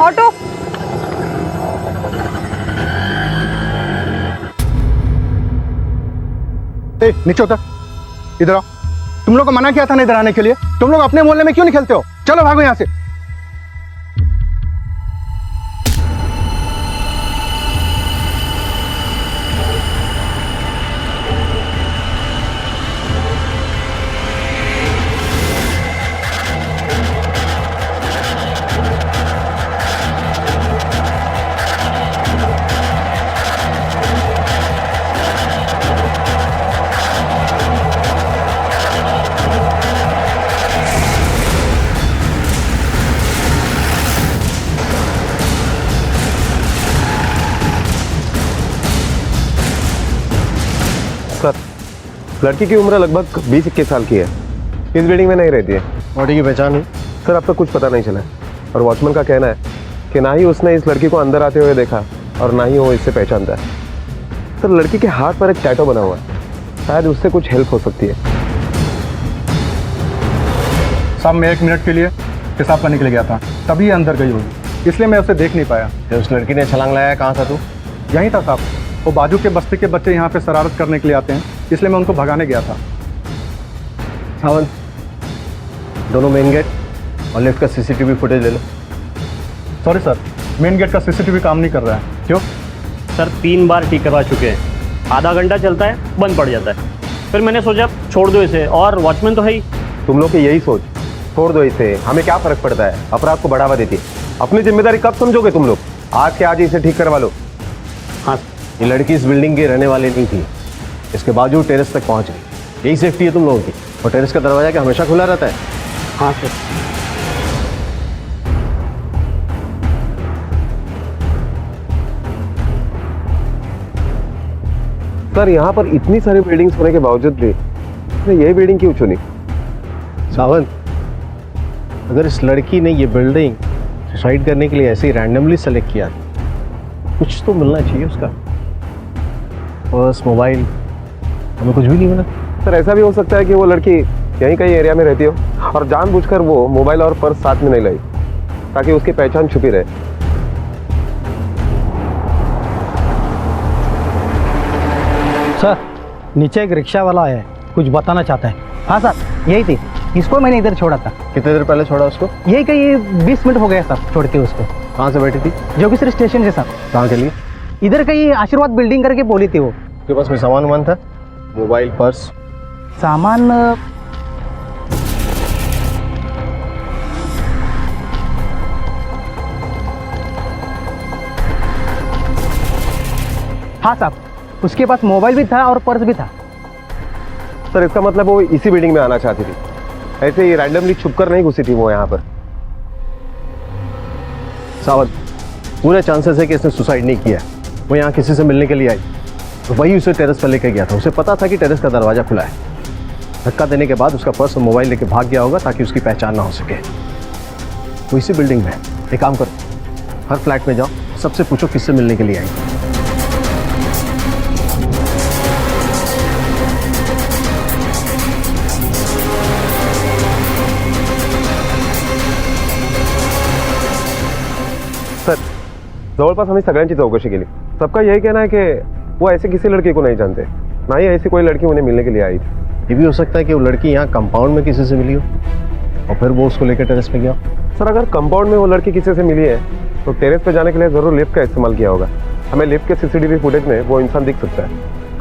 ऑटो। नीचे उतर, इधर आओ। तुम लोग को मना किया था ना इधर आने के लिए, तुम लोग अपने मोहल्ले में क्यों नहीं खेलते हो? चलो भागो यहाँ से। सर, लड़की की उम्र लगभग 20-21 साल की है। इस बिल्डिंग में नहीं रहती है। बॉडी की पहचान हुई? सर, अब तक कुछ पता नहीं चला और वॉचमैन का कहना है कि ना ही उसने इस लड़की को अंदर आते हुए देखा और ना ही वो इससे पहचानता है। सर, लड़की के हाथ पर एक टैटू बना हुआ है, शायद उससे कुछ हेल्प हो सकती है। साहब, मैं 1 मिनट के लिए पेशाब करने के लिए गया था, तभी ये अंदर गई होगी, इसलिए मैं उसे देख नहीं पाया। उस लड़की ने छलांग लगाया, कहाँ था तू? यहीं था साहब। वो बाजू के बस्ती के बच्चे यहाँ पे शरारत करने के लिए आते हैं, इसलिए मैं उनको भगाने गया था। सावन, दोनों मेन गेट और लिफ्ट का सीसीटीवी फुटेज ले लो। सॉरी सर, मेन गेट का सीसीटीवी काम नहीं कर रहा है। क्यों? सर 3 बार ठीक करवा चुके हैं, आधा घंटा चलता है, बंद पड़ जाता है। फिर मैंने सोचा छोड़ दो इसे, और वॉचमैन तो है ही। तुम लोग की यही सोच, छोड़ दो इसे, हमें क्या फर्क पड़ता है, अपराध को बढ़ावा देती है। अपनी जिम्मेदारी कब समझोगे तुम लोग? आज के आज इसे ठीक करवा लो। हाँ, ये लड़की इस बिल्डिंग के रहने वाली नहीं थी, इसके बावजूद टेरेस तक पहुंच गई। यही सेफ्टी है तुम लोगों की। और टेरेस का दरवाजा क्या हमेशा खुला रहता है? हाँ सर। सर, यहाँ पर इतनी सारी बिल्डिंग्स होने के बावजूद भी इसने यही बिल्डिंग क्यों चुनी? सावन, अगर इस लड़की ने ये बिल्डिंग सुसाइड करने के लिए ऐसे ही रैंडमली सेलेक्ट किया, कुछ तो मिलना चाहिए उसका। पर्स, मोबाइल, हमें कुछ भी नहीं मिला। सर, ऐसा भी हो सकता है कि वो लड़की यहीं कहीं एरिया में रहती हो और जानबूझकर वो मोबाइल और पर्स साथ में नहीं लाई ताकि उसकी पहचान छुपी रहे। सर, नीचे एक रिक्शा वाला है, कुछ बताना चाहता है। हाँ सर, यही थी, इसको मैंने इधर छोड़ा था। कितने देर पहले छोड़ा उसको? यही कहीं 20 मिनट हो गया सर छोड़ते उसको। कहाँ से बैठी थी? जोगेश्वरी स्टेशन से सर। कहाँ के लिए? इधर कहीं आशीर्वाद बिल्डिंग करके बोली थी वो। उसके पास में सामान वामान था? Mobile, purse? सामान हाँ साहब, उसके पास मोबाइल भी था और पर्स भी था। सर, इसका मतलब वो इसी बिल्डिंग में आना चाहती थी, ऐसे ही रैंडमली छुपकर नहीं घुसी थी वो यहाँ पर। सावत, पूरे चांसेस है कि इसने सुसाइड नहीं किया। वो यहाँ किसी से मिलने के लिए आई, तो वही उसे टेरेस पर लेकर गया था। उसे पता था कि टेरेस का दरवाजा खुला है। धक्का देने के बाद उसका पर्स और मोबाइल लेके भाग गया होगा ताकि उसकी पहचान ना हो सके। वो इसी बिल्डिंग में है। एक काम करो, हर फ्लैट में जाओ, सबसे पूछो किससे मिलने के लिए आई। सर, जवळपास आम्ही सगळ्यांची चौकशी केली, सबका यही कहना है कि वो ऐसे किसी लड़की को नहीं जानते, ना ही ऐसी कोई लड़की उन्हें मिलने के लिए आई थी। ये भी हो सकता है कि वो लड़की यहाँ कंपाउंड में किसी से मिली हो और फिर वो उसको लेकर टेरेस पे गया। सर, अगर कंपाउंड में वो लड़की किसी से मिली है तो टेरेस पे जाने के लिए जरूर लिफ्ट का इस्तेमाल किया होगा। हमें लिफ्ट के सीसीटीवी फुटेज में वो इंसान दिख सकता है।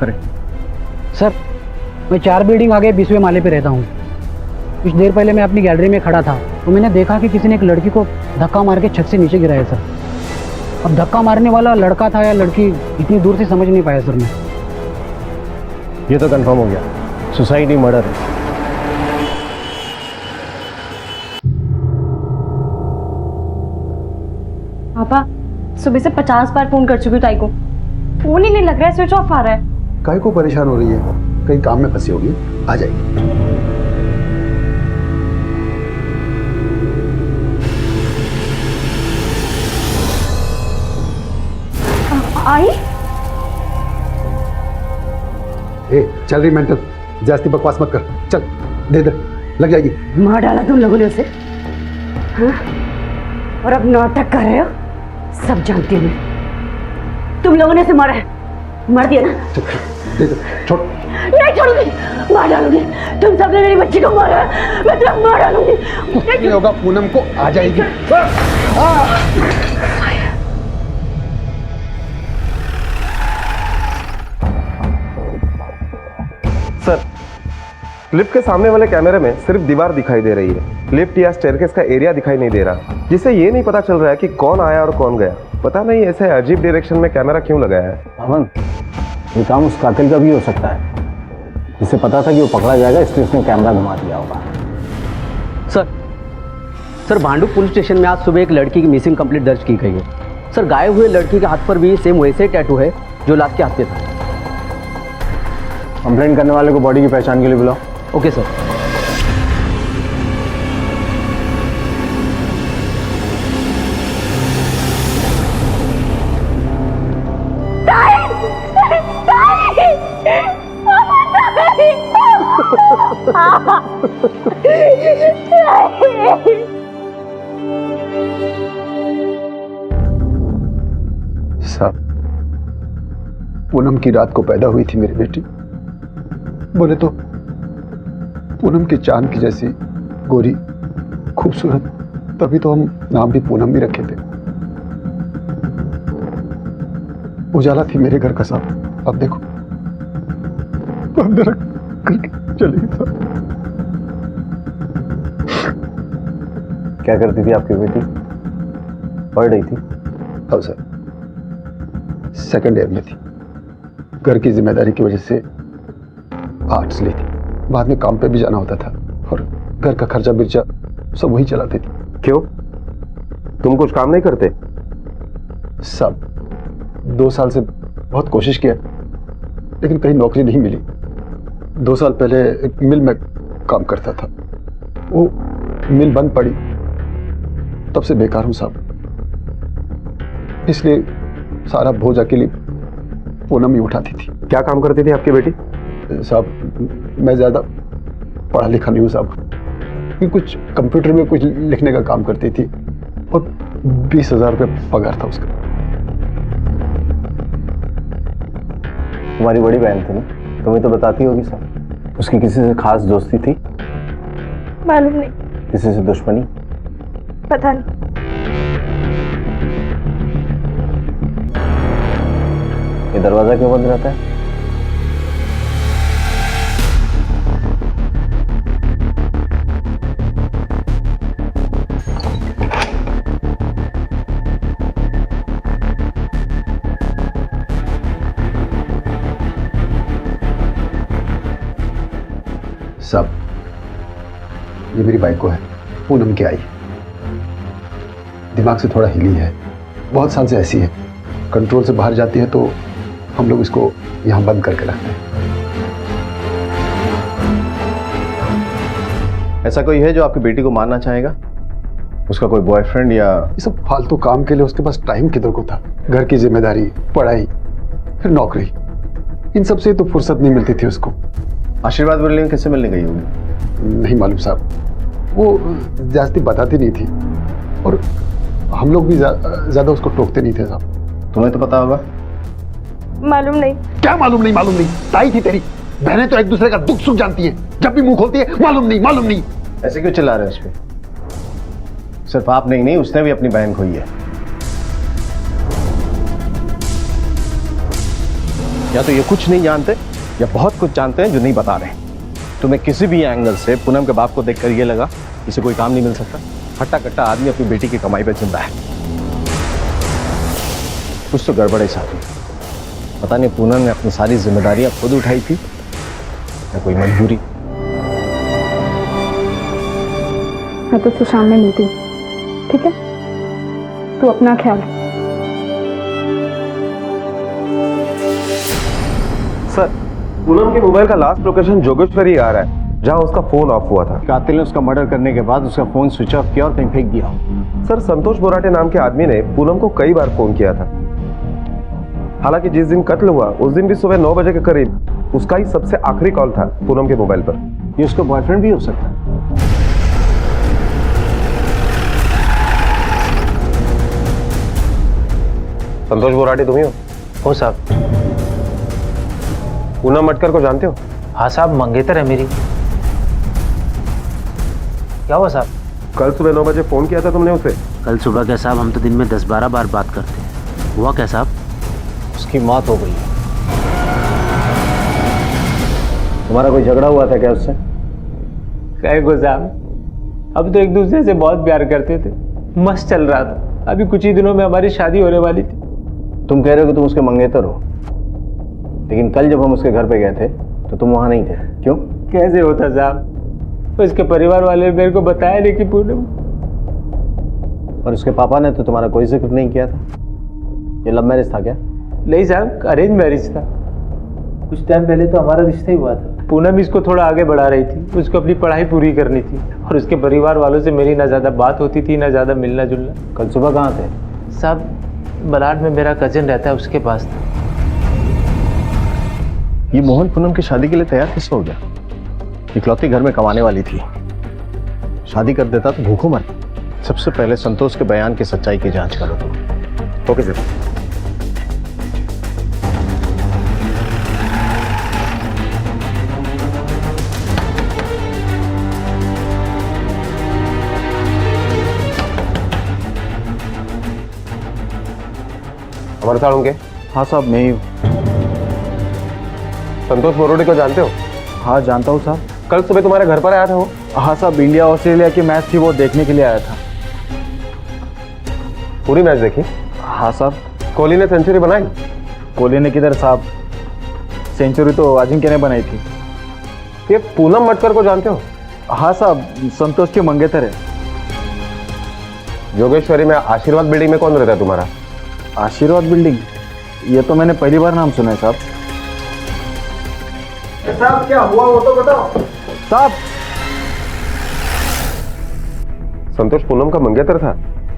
करेक्ट सर, मैं 4 बिल्डिंग आगे 20वें माले पे रहता हूँ। कुछ देर पहले मैं अपनी गैलरी में खड़ा था तो मैंने देखा कि किसी ने एक लड़की को धक्का मार के छत से नीचे गिराया सर। अब धक्का मारने वाला लड़का था या लड़की, इतनी दूर से समझ नहीं पाया सर मैं। ये तो कंफर्म हो गया, सुसाइड ही मर्डर है। पापा, सुबह से 50 बार फोन कर चुकी हूँ ताई को, फोन ही नहीं लग रहा है, स्विच ऑफ आ रहा है। काहे को परेशान हो रही है? कहीं काम में फंसी होगी, आ जाएगी। आई ए, चल रही मेंटल, जास्ती बकवास मत कर, चल दे दे, लग जाएगी। मार डाला तुम लोगों ने उसे, हाँ? और अब नाटक कर रहे हो, सब जानती हूँ मैं। तुम लोगों ने उसे मारा है, मार दिया ना? दे दे, छोड़। नहीं छोड़ूंगी, मार डालूंगी। तुम सबने मेरी बच्ची को मारा है, मैं तुम्हें मार डालूंगी। कुछ नहीं होगा, पूनम को आ जाएगी। सर, लिफ्ट के सामने वाले कैमरे में सिर्फ दीवार दिखाई दे रही है, लिफ्ट या स्टेयरकेस का एरिया दिखाई नहीं दे रहा, जिससे ये नहीं पता चल रहा है कि कौन आया और कौन गया। पता नहीं ऐसे अजीब डायरेक्शन में कैमरा क्यों लगाया है। अमन, ये काम उस कातिल का भी हो सकता है, जिसे पता था कि वो पकड़ा जाएगा, इसलिए उसने कैमरा घुमा दिया होगा। सर भांडुप पुलिस स्टेशन में आज सुबह एक लड़की की मिसिंग कंप्लेंट दर्ज की गई है। सर गायब हुए लड़की के हाथ पर भी सेम वैसे टैटू है जो लाश के हाथ पे था। कंप्लेंट करने वाले को बॉडी की पहचान के लिए बुलाओ। Okay sir. साहब, पूनम की रात को पैदा हुई थी मेरी बेटी। बोले तो पूनम की चांद की जैसी गोरी, खूबसूरत, तभी तो हम नाम भी पूनम भी रखे थे। उजाला थी मेरे घर का साहब, अब देखो अंधेरा करके चली गई साहब। क्या करती थी आपकी बेटी? पढ़ रही थी? अब सर, सेकंड ईयर में थी। घर की जिम्मेदारी की वजह से आर्ट्स ली थी, बाद में काम पे भी जाना होता था और घर का खर्चा बिर्चा सब वही चलाती थी। क्यों, तुम कुछ काम नहीं करते? सब 2 साल से बहुत कोशिश किया, लेकिन कहीं नौकरी नहीं मिली। 2 साल पहले एक मिल में काम करता था, वो मिल बंद पड़ी, तब से बेकार हूं साहब। इसलिए सारा बोझ अकेली पूनम ही उठाती थी। क्या काम करती थी आपकी बेटी? साहब मैं ज्यादा पढ़ा लिखा नहीं हूँ साहब, कि कुछ कंप्यूटर में कुछ लिखने का काम करती थी और 20,000 रुपये पगार था उसका। तुम्हारी बड़ी बहन थी ना, तुम्हें तो बताती होगी सब। उसकी किसी से खास दोस्ती थी? मालूम नहीं। किसी से दुश्मनी? पता नहीं। ये दरवाजा क्यों बंद रहता है? सब ये मेरी बाइक को है, पूनम की आई। दिमाग से थोड़ा हिली है, बहुत साल से ऐसी है, कंट्रोल से बाहर जाती है तो हम लोग इसको यहाँ बंद करके रखते हैं। ऐसा कोई है जो आपकी बेटी को मारना चाहेगा? उसका कोई बॉयफ्रेंड या? ये सब फालतू काम के लिए उसके पास टाइम किधर को था। घर की जिम्मेदारी, पढ़ाई, फिर नौकरी, इन सब से तो फुर्सत नहीं मिलती थी उसको। आशीर्वाद बिल्डिंग कैसे मिलने गई होगी? नहीं मालूम साहब, वो जास्ती बताती नहीं थी और हम लोग भी ज्यादा उसको टोकते नहीं थे साहब। तुम्हें तो पता होगा। मालूम नहीं। क्या मालूम नहीं? मालूम नहीं ताई थी तेरी। बहनें तो एक दूसरे का दुख सुख जानती है, जब भी मुंह खोलती है मालूम नहीं मालूम नहीं। ऐसे क्यों चिल्ला रहे हैं उस पे? सिर्फ आप नहीं, उसने भी अपनी बहन खोई है। या तो ये कुछ नहीं जानते या बहुत कुछ जानते हैं जो नहीं बता रहे। तुम्हें किसी भी एंगल से पूनम के बाप को देखकर ये लगा इसे कोई काम नहीं मिल सकता। हट्टा कट्टा आदमी अपनी बेटी की कमाई पर जिंदा है। कुछ तो गड़बड़ है साथ में। पता नहीं पूनम ने अपनी सारी जिम्मेदारियां खुद उठाई थी या कोई मजबूरी। मैं तो शाम में मिलती हूँ, ठीक है? तू अपना ख्याल रख। सर, पूनम के मोबाइल का लास्ट लोकेशन जोगेश्वरी आ रहा है, जहां उसका फोन ऑफ हुआ था। कातिल ने उसका मर्डर करने के बाद उसका फोन स्विच ऑफ किया और कहीं फेंक दिया। सर, संतोष बोराटे नाम के आदमी ने पूनम को कई बार फोन किया था। हालांकि जिस दिन कत्ल हुआ उस दिन भी सुबह 9 बजे के करीब उसका ही सबसे आखिरी कॉल था पूनम के मोबाइल पर। ये उसका बॉयफ्रेंड भी हो सकता है। संतोष बोराटे तुम ही हो साहब। पूनम मटकर को जानते हो? हाँ साहब, मंगेतर है मेरी। क्या हुआ साहब? कल सुबह 9 बजे फोन किया था तुमने उसे? कल सुबह क्या साहब, हम तो दिन में 10-12 बार बात करते हैं। हुआ क्या साहब? उसकी मौत हो गई। तुम्हारा कोई झगड़ा हुआ था क्या उससे? कहे को साहब, अब तो एक दूसरे से बहुत प्यार करते थे, मस्त चल रहा था। अभी कुछ ही दिनों में हमारी शादी होने वाली थी। तुम कह रहे हो कि तुम उसके मंगेतर हो, लेकिन कल जब हम उसके घर पे गए थे तो तुम वहां नहीं थे, क्यों? कैसे होता साहब, उसके परिवार वाले मेरे को बताया नहीं कि पूनम। और उसके पापा ने तो तुम्हारा कोई जिक्र नहीं किया था। ये लव मैरिज था क्या? नहीं साहब, अरेंज मैरिज था। कुछ टाइम पहले तो हमारा रिश्ता ही हुआ था। पूनम इसको थोड़ा आगे बढ़ा रही थी, उसको अपनी पढ़ाई पूरी करनी थी, और उसके परिवार वालों से मेरी ना ज़्यादा बात होती थी ना ज़्यादा मिलना जुलना। कल सुबह कहाँ थे? साहब, बलाड में मेरा कजिन रहता है, उसके पास था। ये मोहन पूनम की शादी के लिए तैयार कैसे हो गया? इकलौती घर में कमाने वाली थी, शादी कर देता तो भूखों मर। सबसे पहले संतोष के बयान की सच्चाई की जांच करो तुम। Okay sir. अमर साळुंके? हाँ साहब, मैं ही हूँ। संतोष बोराटे को जानते हो? हाँ जानता हूँ साहब। कल सुबह तुम्हारे घर पर आया था वो? हाँ साहब, इंडिया ऑस्ट्रेलिया की मैच थी, वो देखने के लिए आया था। पूरी मैच देखी? हाँ साहब। कोहली ने सेंचुरी बनाई? कोहली ने किधर साहब, सेंचुरी तो अजिंक्य ने बनाई थी। ये पूनम मटकर को जानते हो? हाँ साहब, संतोष के मंगेतर है। जोगेश्वरी में आशीर्वाद बिल्डिंग में कौन रहता है तुम्हारा? आशीर्वाद बिल्डिंग? ये तो मैंने पहली बार नाम सुना है साहब। साहब, क्या हुआ वो तो बताओ साहब। संतोष पूनम का मंगेतर था?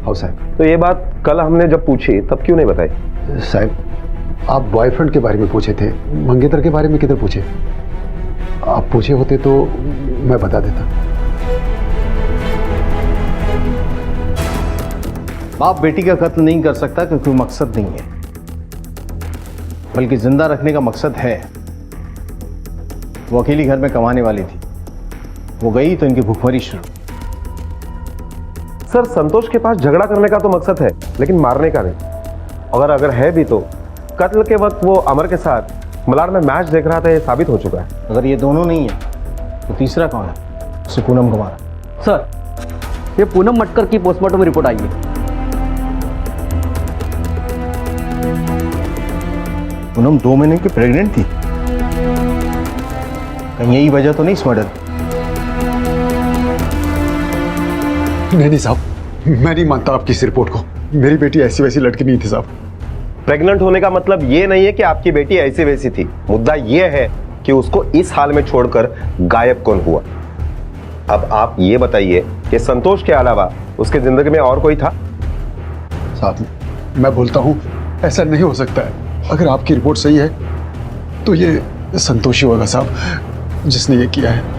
हाँ साहब। तो ये बात कल हमने जब पूछी तब क्यों नहीं बताई? साहब, आप बॉयफ्रेंड के बारे में पूछे थे, मंगेतर के बारे में किधर पूछे? आप पूछे होते तो मैं बता देता। बाप बेटी का कत्ल नहीं कर सकता क्योंकि मकसद नहीं है, बल्कि जिंदा रखने का मकसद है। वो अकेली घर में कमाने वाली थी, वो गई तो इनकी भूखमरी शुरू। सर, संतोष के पास झगड़ा करने का तो मकसद है, लेकिन मारने का नहीं। अगर है भी तो कत्ल के वक्त वो अमर के साथ मलाड में मैच देख रहा था, ये साबित हो चुका है। अगर ये दोनों नहीं है तो तीसरा कौन है? उसे पूनम को मारा। सर, ये पूनम मटकर की पोस्टमार्टम रिपोर्ट आई है। पूनम 2 महीने की प्रेग्नेंट थी। कहीं यही वजह तो नहीं इस मर्डर? नहीं साहब, मैं नहीं मानता आपकी इस रिपोर्ट को। मेरी बेटी ऐसी वैसी लड़की नहीं थी साहब। प्रेग्नेंट होने का मतलब ये नहीं है कि आपकी बेटी ऐसी वैसी थी। मुद्दा ये है कि उसको इस हाल में छोड़कर गायब कौन हुआ। अब आप ये बताइए कि संतोष के अलावा उसके जिंदगी में और कोई था? साहब, मैं बोलता हूँ ऐसा नहीं हो सकता है। अगर आपकी रिपोर्ट सही है तो ये संतोष ही होगा साहब जिसने ये किया है।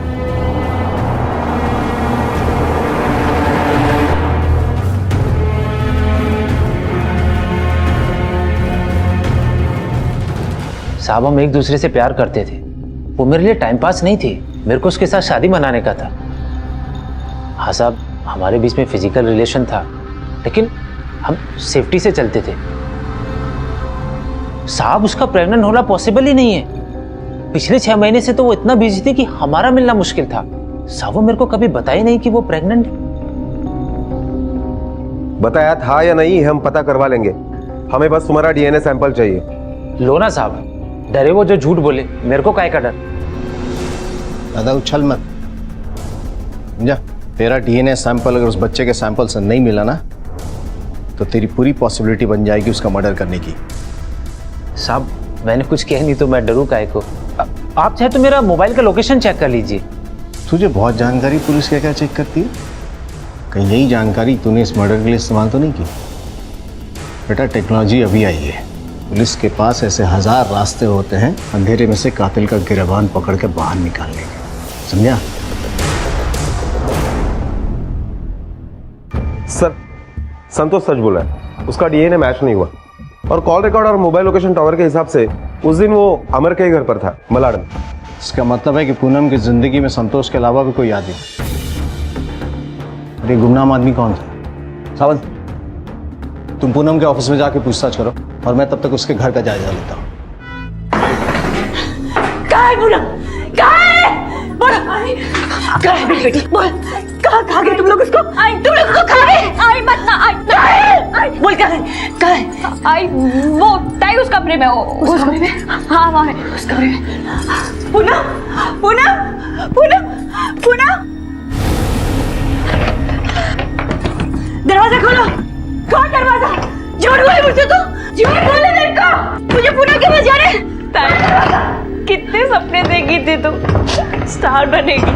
साहब, हम एक दूसरे से प्यार करते थे। वो मेरे लिए टाइम पास नहीं थी, मेरे को उसके साथ शादी मनाने का था। हाँ साहब, हमारे बीच में फिजिकल रिलेशन था, लेकिन हम सेफ्टी से चलते थे। साहब, उसका प्रेग्नेंट होना पॉसिबल ही नहीं है। पिछले 6 महीने से तो वो इतना बिजी थी कि हमारा मिलना मुश्किल था। साहब, वो मेरे को कभी बताया नहीं कि वो प्रेग्नेंट है। बताया था या नहीं हम पता करवा लेंगे। हमें बस तुम्हारा डीएनए सैंपल चाहिए। लो ना साहब, डरे वो जो झूठ बोले, मेरे को काहे का डर। दादा उछल मत जा। तेरा डीएनए सैंपल अगर उस बच्चे के सैंपल से नहीं मिला ना तो तेरी पूरी पॉसिबिलिटी बन जाएगी उसका मर्डर करने की। साहब, मैंने कुछ किया नहीं तो मैं डरूं काहे को। आप चाहे तो मेरा मोबाइल का लोकेशन चेक कर लीजिए। तुझे बहुत जानकारी पुलिस क्या क्या चेक करती है? कहीं यही जानकारी तूने इस मर्डर के लिए इस्तेमाल तो नहीं की? बेटा, टेक्नोलॉजी अभी आई है। पुलिस के पास ऐसे 1000 रास्ते होते हैं अंधेरे में से कातिल का गिरबान पकड़ के बाहर निकालने के। समझा? सर, संतोष सच बोला है, उसका डीएनए मैच नहीं हुआ और कॉल रिकॉर्ड और मोबाइल लोकेशन टावर के हिसाब से उस दिन वो अमर के ही घर पर था, मलाड में। इसका मतलब है कि पूनम की जिंदगी में संतोष के अलावा भी कोई आदमी। ये गुमनाम आदमी कौन था? सावंत, तुम पूनम के ऑफिस में जाके पूछताछ करो और मैं तब तक उसके घर का जायजा लेता हूँ। कहाँ है पूनम? कहाँ है? बोलो। कहाँ है मेरी बेटी? बोल। कहाँ गए तुम लोग उसको? तुम लोग उसको कहाँ गए? आई मत ना आई। बोल कहाँ है? कहाँ है? आई वो ताई उस कमरे में हो। उस कमरे में? हाँ वहाँ है उस कमरे में। पूनम, पूनम, पूनम, पूनम, दरवाजा खोलो। खोल दरवाजा। झूठ बोले मुझसे तो। झूठ बोले मेरे को। मुझे पूनम के पास जाने। कितने सपने देखी थी तू? स्टार बनेगी,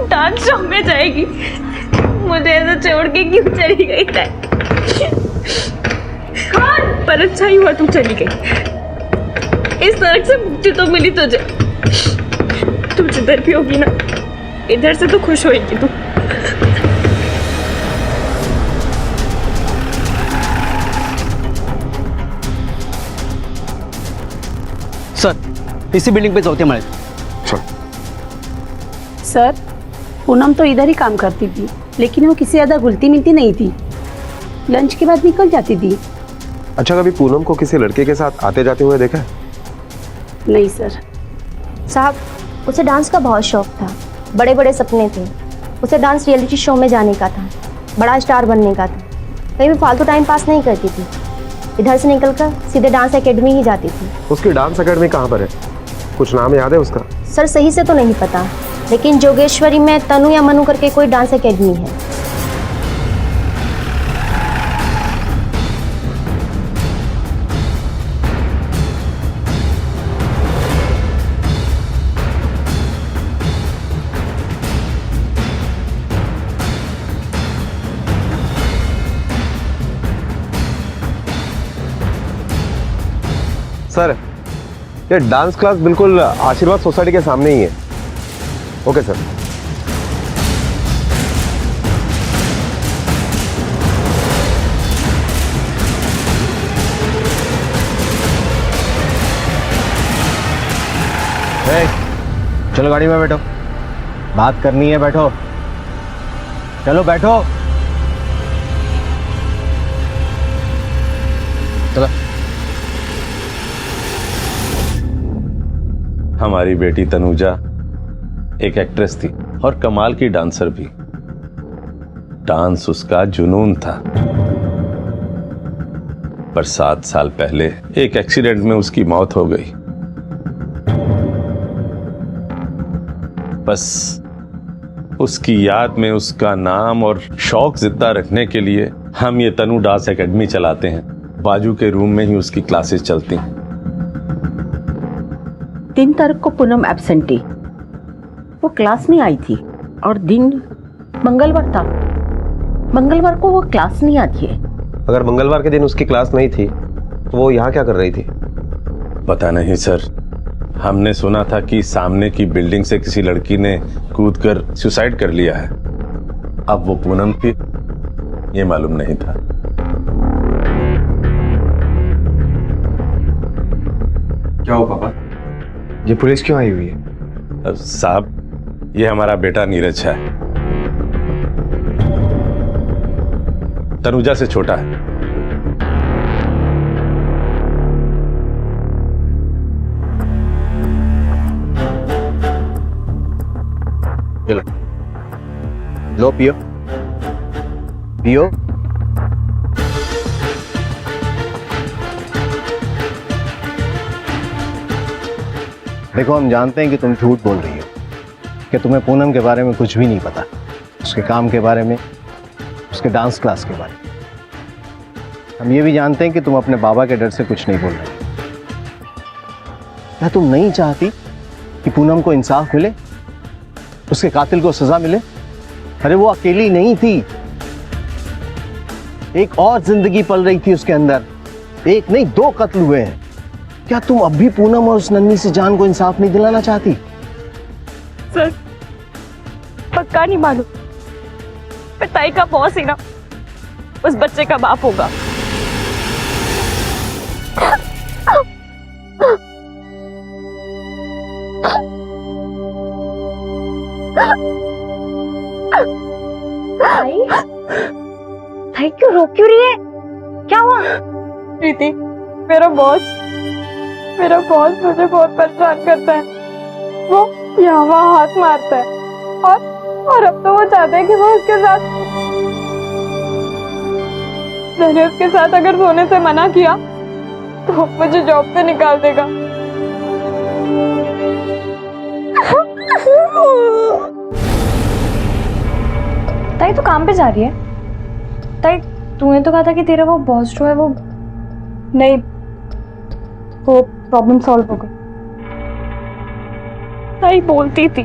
डांस शो में जाएगी, मुझे ऐसे छोड़ के क्यों चली गई? पर अच्छा ही हुआ तू चली गई। इस सड़क से मुक्ति तो मिली तुझे। तू जिधर भी होगी ना, इधर से तो खुश होएगी तू। सर, इसी बिल्डिंग पे चौथे माले। सर, पूनम तो इधर ही काम करती थी, लेकिन वो किसी ज़्यादा घुलती मिलती नहीं थी। लंच के बाद निकल जाती थी। अच्छा, कभी पूनम को किसी लड़के के साथ आते जाते हुए देखा है? नहीं सर। साहब, उसे डांस का बहुत शौक था, बड़े बड़े सपने थे। उसे डांस रियलिटी शो में जाने का था, बड़ा स्टार बनने का था। कहीं भी फालतू टाइम पास नहीं करती थी, इधर से निकलकर सीधे डांस एकेडमी ही जाती थी। उसकी डांस एकेडमी कहाँ पर है? कुछ नाम याद है उसका? सर सही से तो नहीं पता, लेकिन जोगेश्वरी में तनु या मनु करके कोई डांस एकेडमी है। सर, ये डांस क्लास बिल्कुल आशीर्वाद सोसाइटी के सामने ही है। Okay sir. चलो गाड़ी में बैठो, बात करनी है। बैठो, चलो बैठो। चलो। हमारी बेटी तनुजा एक एक्ट्रेस थी और कमाल की डांसर भी। डांस उसका जुनून था, पर 7 साल पहले एक एक्सीडेंट में उसकी मौत हो गई। बस उसकी याद में उसका नाम और शौक जिंदा रखने के लिए हम ये तनु डांस एकेडमी चलाते हैं। बाजू के रूम में ही उसकी क्लासेस चलती हैं। 3 तारीख को पूनम एब्सेंट थी, वो क्लास में आई थी और दिन मंगलवार था। मंगलवार को वो क्लास नहीं आती है। अगर मंगलवार के दिन उसकी क्लास नहीं थी तो वो यहाँ क्या कर रही थी? पता नहीं सर, हमने सुना था कि सामने की बिल्डिंग से किसी लड़की ने कूदकर सुसाइड कर लिया है। अब वो पूनम थी ये मालूम नहीं था। क्या हो पापा, ये पुलिस क्यों आई हुई है? साहब, ये हमारा बेटा नीरज है, तनुजा से छोटा है। लो पियो पियो। देखो, हम जानते हैं कि तुम झूठ बोल रही हो, कि तुम्हें पूनम के बारे में कुछ भी नहीं पता, उसके काम के बारे में, उसके डांस क्लास के बारे में। हम ये भी जानते हैं कि तुम अपने बाबा के डर से कुछ नहीं बोल रहे। क्या तुम नहीं चाहती कि पूनम को इंसाफ मिले, उसके कातिल को सजा मिले? अरे वो अकेली नहीं थी, एक और जिंदगी पल रही थी उसके अंदर। एक नहीं 2 कत्ल हुए हैं। क्या तुम अब भी पूनम और उस नन्ही सी जान को इंसाफ नहीं दिलाना चाहती? सर पक्का नहीं मालूम, पिताई का बॉस ही ना उस बच्चे का बाप होगा। भाई क्यों रो क्यों रही है? क्या हुआ? प्रीति, मेरा बॉस मुझे बहुत परेशान करता है। वो यहाँ वहाँ हाथ मारता है और अब तो वो चाहते हैं कि वो उसके साथ, मैंने उसके साथ अगर सोने से मना किया तो मुझे जॉब से निकाल देगा। ताई तू काम पे जा रही है? ताई तूने तो कहा था कि तेरा वो बॉस जो है वो नहीं, वो प्रॉब्लम सॉल्व हो गई। ताई बोलती थी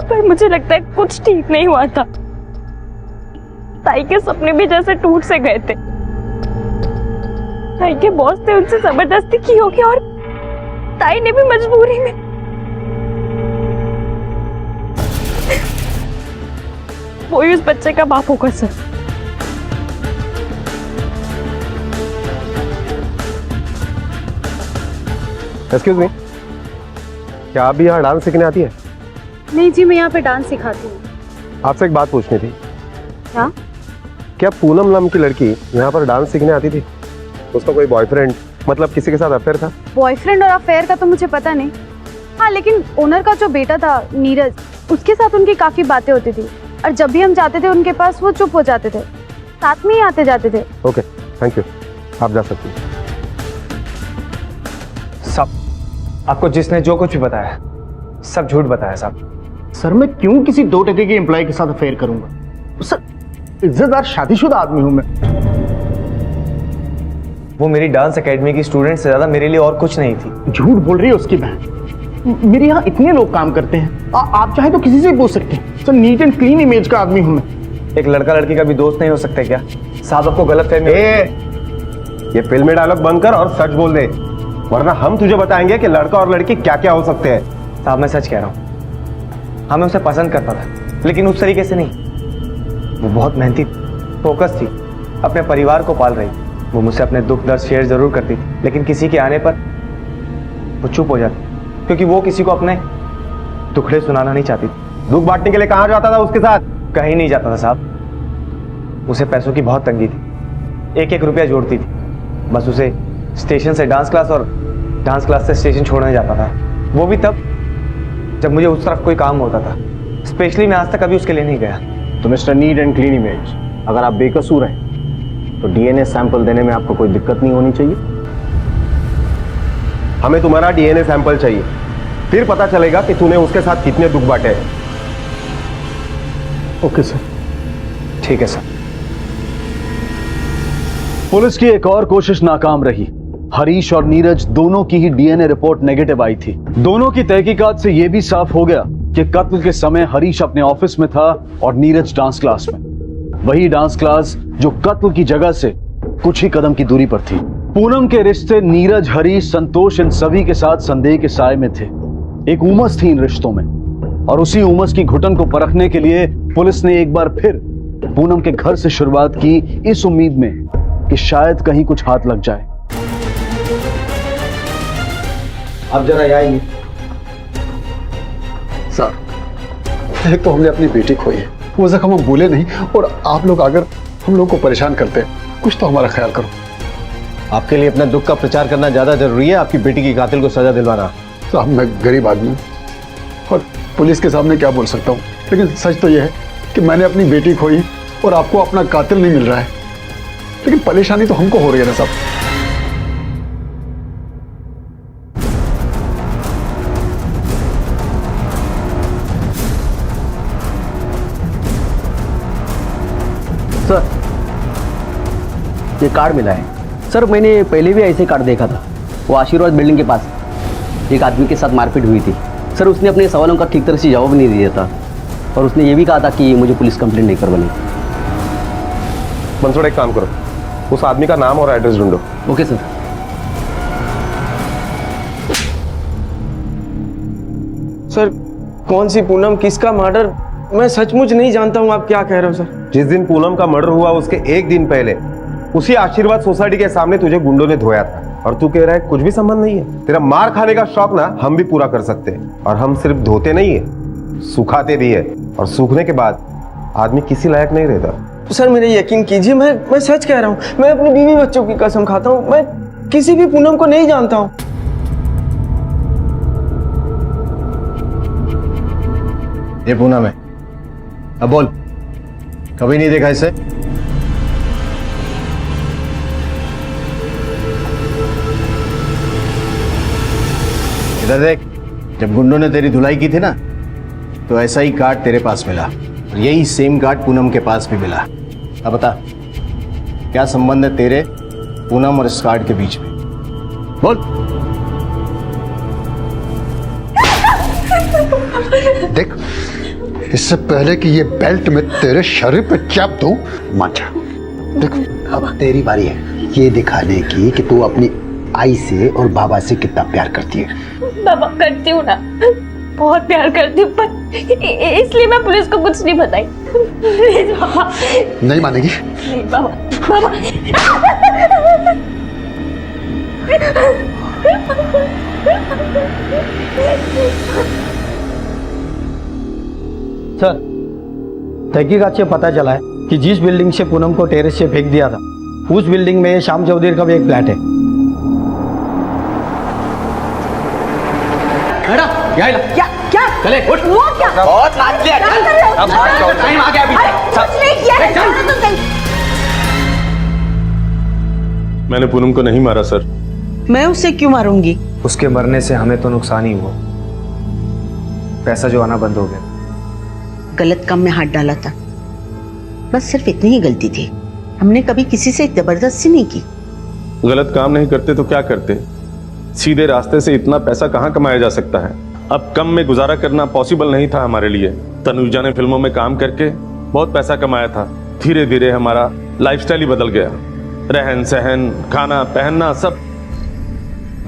पर मुझे लगता है कुछ ठीक नहीं हुआ था। ताई के सपने भी जैसे टूट से गए थे। ताई के बॉस ने उनसे जबरदस्ती की होगी और ताई ने भी मजबूरी में। वो ही उस बच्चे का बाप होगा सर। एक्सक्यूज मी, क्या आप भी यहाँ डांस सीखने आती है? नहीं जी, मैं यहाँ पे डांस सिखाती हूँ। आपसे एक बात पूछनी थी। क्या? क्या पूनम नाम की लड़की यहाँ पर डांस सीखने आती थी? उसका कोई बॉयफ्रेंड, मतलब किसी के साथ अफेयर था? बॉयफ्रेंड और अफेयर का तो मुझे पता नहीं। हाँ, लेकिन ओनर का जो बेटा था नीरज, उसके साथ उनकी काफी बातें होती थी और जब भी हम जाते थे उनके पास वो चुप हो जाते थे, साथ में ही आते जाते थे। ओके, थैंक यू, आप जा सकती हैं। सब आपको जिसने जो कुछ भी बताया सब झूठ बताया साहब। सर मैं क्यों किसी 2 टके के एम्प्लॉय के साथ अफेयर करूंगा? सर इज्जतदार शादीशुदा आदमी हूं मैं। वो मेरी डांस एकेडमी की स्टूडेंट से ज्यादा मेरे लिए और कुछ नहीं थी। झूठ बोल रही है उसकी बहन। मेरे यहाँ इतने लोग काम करते हैं, आप चाहे तो किसी से पूछ सकते हैं। Sir neat and clean image का आदमी हूं मैं। एक लड़का लड़की का भी दोस्त नहीं हो सकता क्या? साहब आपको गलत फहमी। ये फिल्म में डायलॉग बंद कर और सच बोल दे, वरना हम तुझे बताएंगे कि लड़का और लड़की क्या क्या हो सकते हैं। साहब मैं सच कह रहा हूँ, हाँ मैं उसे पसंद करता था, लेकिन उस तरीके से नहीं। वो बहुत मेहनती, फोकस थी, अपने परिवार को पाल रही। वो मुझसे अपने दुख दर्द शेयर जरूर करती थी, लेकिन किसी के आने पर वो चुप हो जाती, क्योंकि वो किसी को अपने दुखड़े सुनाना नहीं चाहती। दुख बांटने के लिए कहाँ जाता था उसके साथ? कहीं नहीं जाता था साहब। उसे पैसों की बहुत तंगी थी, 1-1 रुपया जोड़ती थी। बस उसे स्टेशन से डांस क्लास और डांस क्लास से स्टेशन छोड़ने जाता था, वो भी तब जब मुझे उस तरफ कोई काम होता था। स्पेशली मैं आज तक कभी उसके लिए नहीं गया। तो mister neat and clean image, अगर आप बेकसूर हैं तो डीएनए सैंपल देने में आपको कोई दिक्कत नहीं होनी चाहिए। हमें तुम्हारा डीएनए सैंपल चाहिए, फिर पता चलेगा कि तूने उसके साथ कितने दुख बांटे हैं। Okay sir. ठीक है सर। पुलिस की एक और कोशिश नाकाम रही। हरीश और नीरज दोनों की ही डीएनए रिपोर्ट नेगेटिव आई थी। दोनों की तहकीकात से यह भी साफ हो गया कि कत्ल के समय हरीश अपने ऑफिस में था और नीरज डांस क्लास में। वही डांस क्लास जो कत्ल की जगह से कुछ ही कदम की दूरी पर थी। पूनम के रिश्ते नीरज, हरीश, संतोष इन सभी के साथ संदेह के साए में थे। एक उमस थी इन रिश्तों में, और उसी उमस की घुटन को परखने के लिए पुलिस ने एक बार फिर पूनम के घर से शुरुआत की, इस उम्मीद में कि शायद कहीं कुछ हाथ लग जाए। आप जरा आइए। सर, एक तो हमने अपनी बेटी खोई है, वो जख्म हम भूले नहीं, और आप लोग अगर हम लोग को परेशान करते हैं, कुछ तो हमारा ख्याल करो। आपके लिए अपना दुख का प्रचार करना ज्यादा जरूरी है आपकी बेटी की कातिल को सजा दिलवाना? साहब मैं गरीब आदमी हूँ और पुलिस के सामने क्या बोल सकता हूँ, लेकिन सच तो यह है कि मैंने अपनी बेटी खोई और आपको अपना कातिल नहीं मिल रहा है, लेकिन परेशानी तो हमको हो रही है ना साहब। सर, ये कार्ड मिला है। सर मैंने पहले भी ऐसे कार्ड देखा था, वो आशीर्वाद बिल्डिंग के पास। एक आदमी के साथ मारपीट हुई थी सर। उसने अपने सवालों का ठीक तरह से जवाब नहीं दिया था और उसने ये भी कहा था कि मुझे पुलिस कंप्लेंट नहीं करवानी। मंसूर, एक काम करो, उस आदमी का नाम और एड्रेस ढूंढो। Okay sir. सर कौन सी पूनम, किसका मर्डर, मैं सचमुच नहीं जानता हूँ। आप क्या कह रहे हो सर? जिस दिन पूनम का मर्डर हुआ उसके एक दिन पहले उसी आशीर्वाद सोसाइटी के सामने तुझे गुंडों ने धोया था, और तू कह रहा है कुछ भी संबंध नहीं है। तेरा मार खाने का शौक ना हम भी पूरा कर सकते हैं, और हम सिर्फ धोते नहीं है, सुखाते भी है, और सूखने के बाद आदमी किसी लायक नहीं रहता। सर मेरे यकीन कीजिए, मैं सच कह रहा हूँ। मैं अपनी बीवी बच्चों की कसम खाता हूँ, मैं किसी भी पूनम को नहीं जानता हूँ। ये पूनम है, अब बोल, कभी नहीं देखा इसे? इधर देख, जब गुंडों ने तेरी धुलाई की थी ना, तो ऐसा ही कार्ड तेरे पास मिला, और यही सेम कार्ड पूनम के पास भी मिला। अब बता, क्या संबंध है तेरे, पूनम और इस कार्ड के बीच में? बोल। देख, इससे पहले कि ये बेल्ट में तेरे शरीर पे चाप दूं, मान जा। देख, अब तेरी बारी है ये दिखाने की कि तू अपनी आई से और बाबा से कितना प्यार करती है। बाबा करती हूँ ना, बहुत प्यार करती हूँ, पर इसलिए मैं पुलिस को कुछ नहीं बताई। प्लीज बाबा। नहीं मानेगी? नहीं बाबा, बाबा। सर, तहकीकात से पता चला है कि जिस बिल्डिंग से पूनम को टेरेस से फेंक दिया था, उस बिल्डिंग में श्याम चौधरी का भी एक फ्लैट है। क्या क्या चले, उठ। वो क्या? बहुत नाच लिया, चल। अब टाइम आ गया अभी। कुछ नहीं किया है, छोड़ो तो सही। मैंने पूनम को नहीं मारा सर। मैं उसे क्यों मारूंगी? उसके मरने से हमें तो नुकसान ही हुआ, पैसा जो आना बंद हो गया। गलत काम में हाथ डाला था, बस सिर्फ इतनी ही गलती थी। हमने कभी किसी से जबरदस्ती नहीं की। गलत काम नहीं करते तो क्या करते? सीधे रास्ते से इतना पैसा कहाँ कमाया जा सकता है? अब कम में गुजारा करना पॉसिबल नहीं था हमारे लिए। तनुजा ने फिल्मों में काम करके बहुत पैसा कमाया था। धीरे धीरे हमारा लाइफस्टाइल ही बदल गया, रहन सहन, खाना पहनना सब।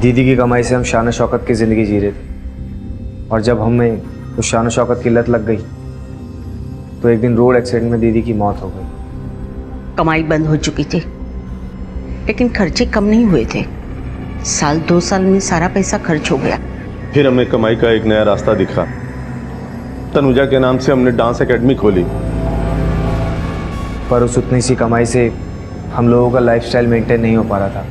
दीदी की कमाई से हम शान शौकत की जिंदगी जी रहे थे, और जब हमें उस शान शौकत की लत लग गई तो एक दिन रोड एक्सीडेंट में दीदी की मौत हो गई। कमाई बंद हो चुकी थी, लेकिन खर्चे कम नहीं हुए थे। साल 2 साल में सारा पैसा खर्च हो गया। फिर हमें कमाई का एक नया रास्ता दिखा। तनुजा के नाम से हमने डांस एकेडमी खोली, पर उस उतनी सी कमाई से हम लोगों का लाइफस्टाइल मेंटेन नहीं हो पा रहा था,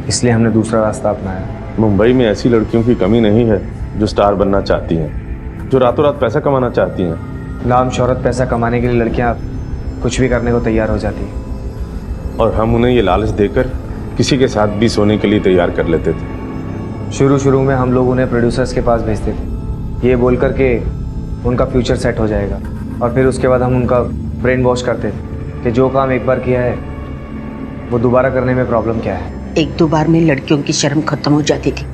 इसलिए हमने दूसरा रास्ता अपनाया। मुंबई में ऐसी लड़कियों की कमी नहीं है जो स्टार बनना चाहती हैं, जो रातों रात पैसा कमाना चाहती हैं। नाम शोहरत पैसा कमाने के लिए लड़कियां कुछ भी करने को तैयार हो जाती हैं, और हम उन्हें ये लालच देकर किसी के साथ भी सोने के लिए तैयार कर लेते थे। शुरू में हम लोग उन्हें प्रोड्यूसर्स के पास भेजते थे, ये बोल कर के उनका फ्यूचर सेट हो जाएगा, और फिर उसके बाद हम उनका ब्रेन वॉश करते थे कि जो काम एक बार किया है वो दोबारा करने में प्रॉब्लम क्या है। 1-2 बार में लड़कियों की शर्म खत्म हो जाती थी,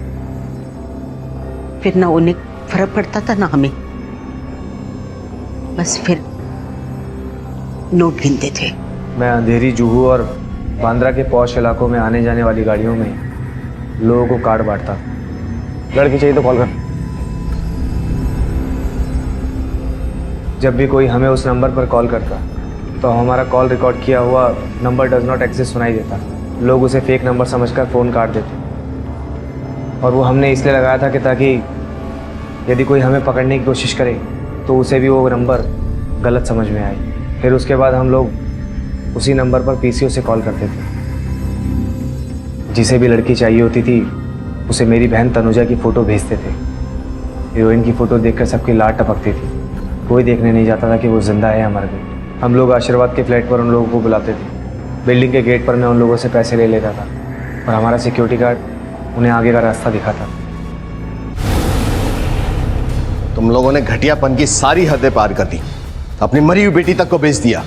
फिर ना उन्हें फर्क पड़ता था ना हमें। बस फिर नोट गिनते थे। मैं अंधेरी, जुहू और बांद्रा के पॉश इलाकों में आने जाने वाली गाड़ियों में लोगों को कार्ड बांटता। लड़की चाहिए तो कॉल कर। जब भी कोई हमें उस नंबर पर कॉल करता तो हमारा कॉल रिकॉर्ड किया हुआ नंबर डज नॉट एग्जिस्ट सुनाई देता। लोग उसे फेक नंबर समझकर फ़ोन काट देते, और वो हमने इसलिए लगाया था कि ताकि यदि कोई हमें पकड़ने की कोशिश करे तो उसे भी वो नंबर गलत समझ में आए। फिर उसके बाद हम लोग उसी नंबर पर पीसीओ से कॉल करते थे। जिसे भी लड़की चाहिए होती थी उसे मेरी बहन तनुजा की फ़ोटो भेजते थे। हीरोइन की फ़ोटो देखकर सबकी लाट टपकती थी, कोई देखने नहीं जाता था कि वो जिंदा है या मर गई। हम लोग आशीर्वाद के फ्लैट पर उन लोगों को बुलाते थे। बिल्डिंग के गेट पर मैं उन लोगों से पैसे ले लेता था, और हमारा सिक्योरिटी गार्ड उन्हें आगे का रास्ता दिखाता। तुम लोगों ने घटियापन की सारी हदें पार कर दी, अपनी मरी हुई बेटी तक को बेच दिया।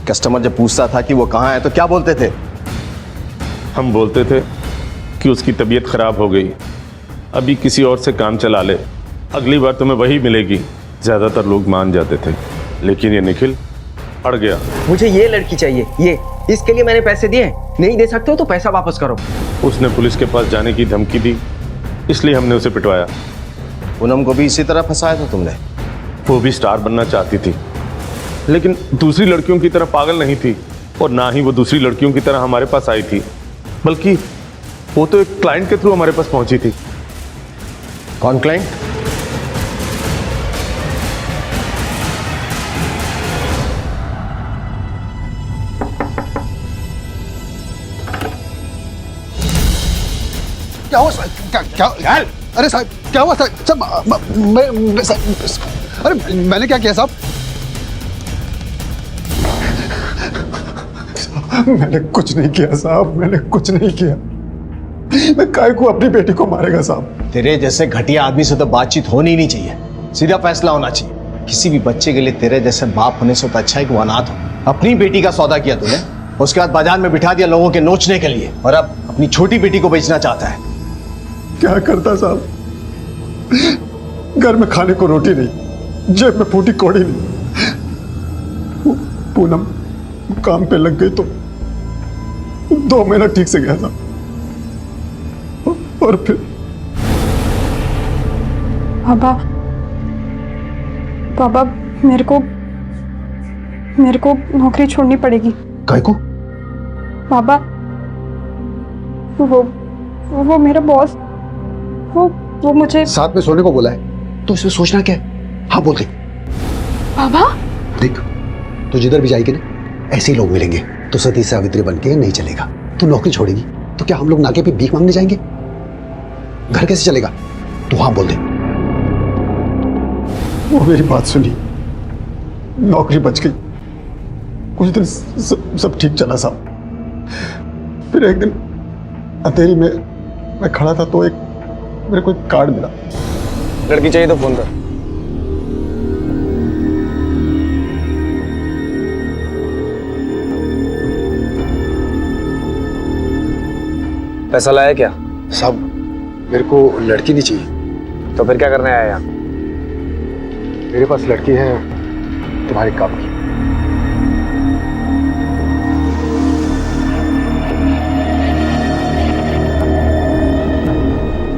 कस्टमर जब पूछता था कि वो कहाँ है तो क्या बोलते थे? हम बोलते थे कि उसकी तबीयत खराब हो गई, अभी किसी और से काम चला ले, अगली बार तुम्हें वही मिलेगी। ज्यादातर लोग मान जाते थे, लेकिन ये निखिल अड़ गया। मुझे ये लड़की चाहिए, ये, इसके लिए मैंने पैसे दिए। नहीं दे सकते हो तो पैसा वापस करो। उसने पुलिस के पास जाने की धमकी दी, इसलिए हमने उसे पिटवाया। पूनम को भी इसी तरह फंसाया था तुमने? वो भी स्टार बनना चाहती थी, लेकिन दूसरी लड़कियों की तरह पागल नहीं थी, और ना ही वो दूसरी लड़कियों की तरह हमारे पास आई थी, बल्कि वो तो एक क्लाइंट के थ्रू हमारे पास पहुंची थी। कौन क्लाइंट? क्या हुआ साहब? क्या अरे साहब क्या हुआ साहब? अरे मैंने क्या किया साहब? मैंने कुछ नहीं किया साहब, मैंने कुछ नहीं किया। मैं काय को अपनी बेटी को मारेगा साहब? तेरे जैसे घटिया आदमी से तो बातचीत होनी ही नहीं चाहिए, सीधा फैसला होना चाहिए। किसी भी बच्चे के लिए तेरे जैसे बाप होने से तो अच्छा है कि वो अनाथ हो। अपनी बेटी का सौदा किया तूने, उसके बाद बाजार में बिठा दिया लोगों के नोचने के लिए, और अब अपनी छोटी बेटी को बेचना चाहता है। क्या करता साहब? घर में खाने को रोटी नहीं, जेब में फूटी कौड़ी नहीं। पूनम काम पे लग गई तो 2 महीना ठीक से गया था, और फिर पापा मेरे को नौकरी छोड़नी पड़ेगी। काय को? पापा वो मेरा बॉस, वो मुझे साथ में सोने को बोला है, तो इसमें सोचना क्या है? हाँ बोल दे। पापा देख, तो जिधर भी जाएगी ना ऐसे ही लोग मिलेंगे, तो सती सावित्री बन के नहीं चलेगा। तू नौकरी छोड़ेगी तो क्या हम लोग नाके पे भीख मांगने जाएंगे? घर कैसे चलेगा? तू हाँ बोल दे। वो मेरी बात सुनी, नौकरी बच गई। कुछ दिन सब ठीक चला साहब। फिर एक दिन अंधेरी में मैं खड़ा था तो मेरे को एक कार्ड मिला। लड़की चाहिए तो फोन कर। पैसा लाया क्या? साहब मेरे को लड़की नहीं चाहिए। तो फिर क्या करने आया यहाँ? मेरे पास लड़की है तुम्हारे काम की।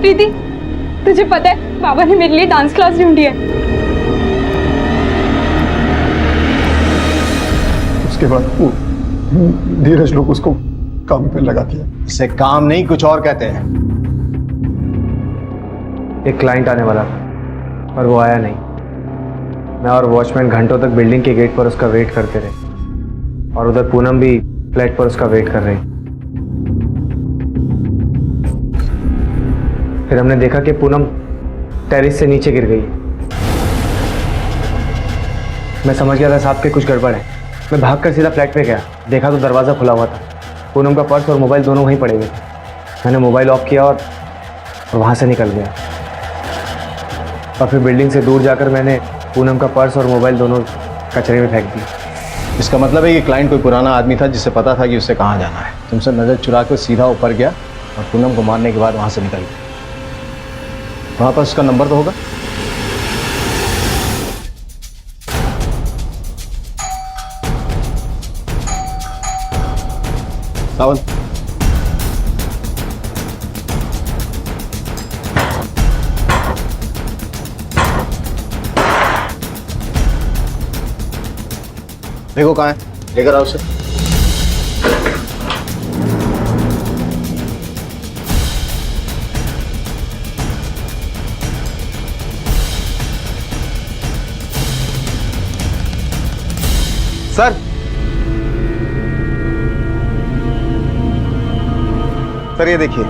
प्रीति, तुझे पता है बाबा ने मेरे लिए डांस क्लास ढूंढी है। उसके बाद वो धीरज लोग उसको काम पे लगा दिया। इसे काम नहीं कुछ और कहते हैं। एक क्लाइंट आने वाला था और वो आया नहीं। मैं और वॉचमैन घंटों तक बिल्डिंग के गेट पर उसका वेट करते रहे, और उधर पूनम भी फ्लैट पर उसका वेट कर रही। फिर हमने देखा कि पूनम टेरिस से नीचे गिर गई। मैं समझ गया था साहब के कुछ गड़बड़ है। मैं भागकर सीधा फ्लैट पे गया, देखा तो दरवाज़ा खुला हुआ था। पूनम का पर्स और मोबाइल दोनों वहीं पड़े हुए थे। मैंने मोबाइल ऑफ किया और वहाँ से निकल गया, और फिर बिल्डिंग से दूर जाकर मैंने पूनम का पर्स और मोबाइल दोनों कचरे में फेंक दिए। इसका मतलब है कि क्लाइंट कोई पुराना आदमी था जिसे पता था कि उसे कहाँ जाना है। तुमसे नज़र चुरा कर सीधा ऊपर गया और पूनम को मारने के बाद वहाँ से निकल गया। वहाँ पर उसका नंबर तो होगा। सावंत, देखो कहाँ है, लेकर आओ उसे। सर, सर ये देखिए।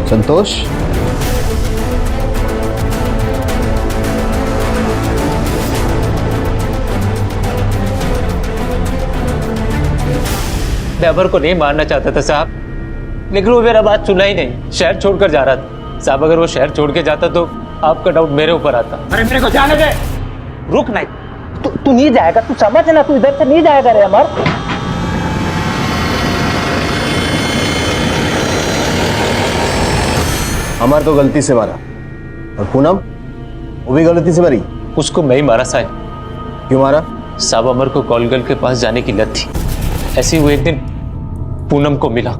संतोष, मैं अमर को नहीं मारना चाहता था साहब, लेकिन वो मेरा बात सुना ही नहीं, शहर छोड़कर जा रहा था। साहब अगर वो शहर छोड़ के जाता तो आपका डाउट मेरे ऊपर आता। अरे मेरे को जाने दे। रुक नहीं, तू नहीं जाएगा, तू समझ ना, तू इधर से नहीं जाएगा रे अमर। अमर तो गलती से मारा, और पूनम वो भी गलती से मरी। उसको मैं ही मारा साहब। क्यों मारा? साहब अमर को कॉलगर्ल के पास जाने की लत थी। ऐसे ही वो एक दिन पूनम को मिला।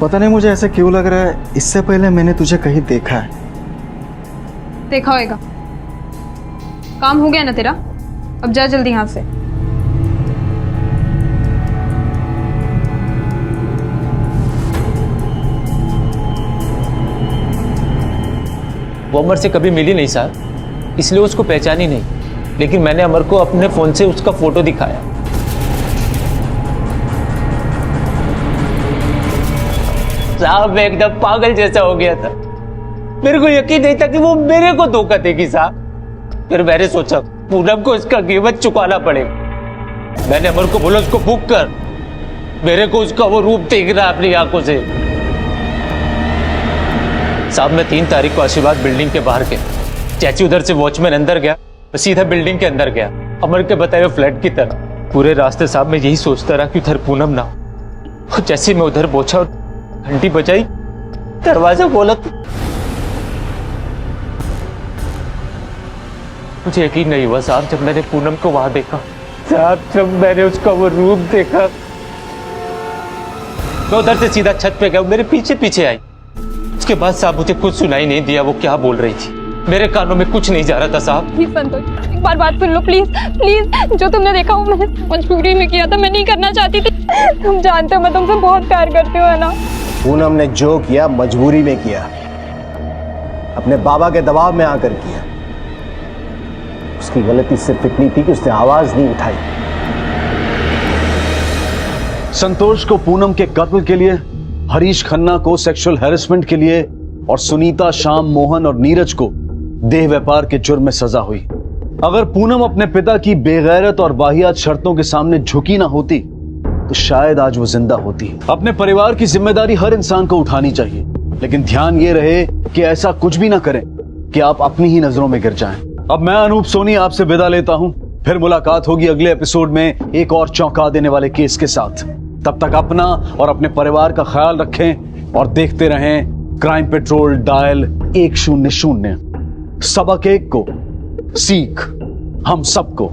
पता नहीं मुझे ऐसा क्यों लग रहा है, इससे पहले मैंने तुझे कहीं देखा है। देखा होएगा। काम हो गया ना तेरा, अब जा जल्दी यहाँ से। वो अमर से कभी मिली नहीं साहब, इसलिए उसको पहचानी नहीं। लेकिन मैंने अमर को अपने फोन से उसका फोटो दिखाया। साहब मैं एकदम पागल जैसा हो गया था। मेरे को यकीन नहीं था कि वो मेरे को धोखा देगी साहब। फिर मैंने सोचा पूनम को इसका कीमत चुकाना पड़ेगा। मैंने अमर को बोला उसको बुक कर, मेरे को उसका वो रूप देख रहा अपनी आंखों से। साहब मैं 3 तारीख को आशीर्वाद बिल्डिंग के बाहर गया। चाची उधर से वॉचमैन अंदर गया, मैं सीधा बिल्डिंग के अंदर गया, अमर के बताए हुए फ्लैट की तरफ। पूरे रास्ते साहब मैं यही सोचता रहा कि उधर पूनम ना हो। जैसे मैं उधर पहुंचा और घंटी बजाई, दरवाजा खोला तो मुझे यकीन नहीं हुआ साहब जब मैंने पूनम को वहां देखा। साहब जब मैंने उसका वो रूप देखा, मैं उधर से सीधा छत पे गया, मेरे पीछे पीछे आई। उसके बाद साहब मुझे कुछ सुनाई नहीं दिया वो क्या बोल रही थी। मेरे कानों में कुछ नहीं जा रहा था साहब। प्लीज संतोष, एक बात सुन लो प्लीज प्लीज। जो तुमने देखा वो मैंने मजबूरी में किया था, मैं नहीं करना चाहती थी। तुम जानते हो मैं तुमसे बहुत प्यार करती हूँ, है ना। पूनम ने जो किया मजबूरी में किया, अपने बाबा के दबाव में आकर किया। उसकी गलती सिर्फ इतनी थी कि उसने आवाज नहीं उठाई। संतोष को पूनम के कत्ल के लिए, हरीश खन्ना को सेक्सुअल हैरेसमेंट के लिए और सुनीता, श्याम, मोहन और नीरज को देह व्यापार के जुर्म में सजा हुई। अगर पूनम अपने पिता की बेगैरत और वाहियात शर्तों के सामने झुकी ना होती तो शायद आज वो जिंदा होती। अपने परिवार की जिम्मेदारी हर इंसान को उठानी चाहिए, लेकिन ध्यान ये रहे कि ऐसा कुछ भी ना करें कि आप अपनी ही नजरों में गिर जाएं। अब मैं अनूप सोनी आपसे विदा लेता हूं, फिर मुलाकात होगी अगले एपिसोड में एक और चौंका देने वाले केस के साथ। तब तक अपना और अपने परिवार का ख्याल रखें और देखते रहें क्राइम पेट्रोल डायल 100। सबक एक को, सीख हम सबको।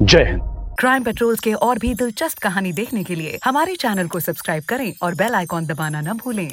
जय हिंद। क्राइम पेट्रोल के और भी दिलचस्प कहानी देखने के लिए हमारे चैनल को सब्सक्राइब करें और बेल आइकॉन दबाना न भूलें।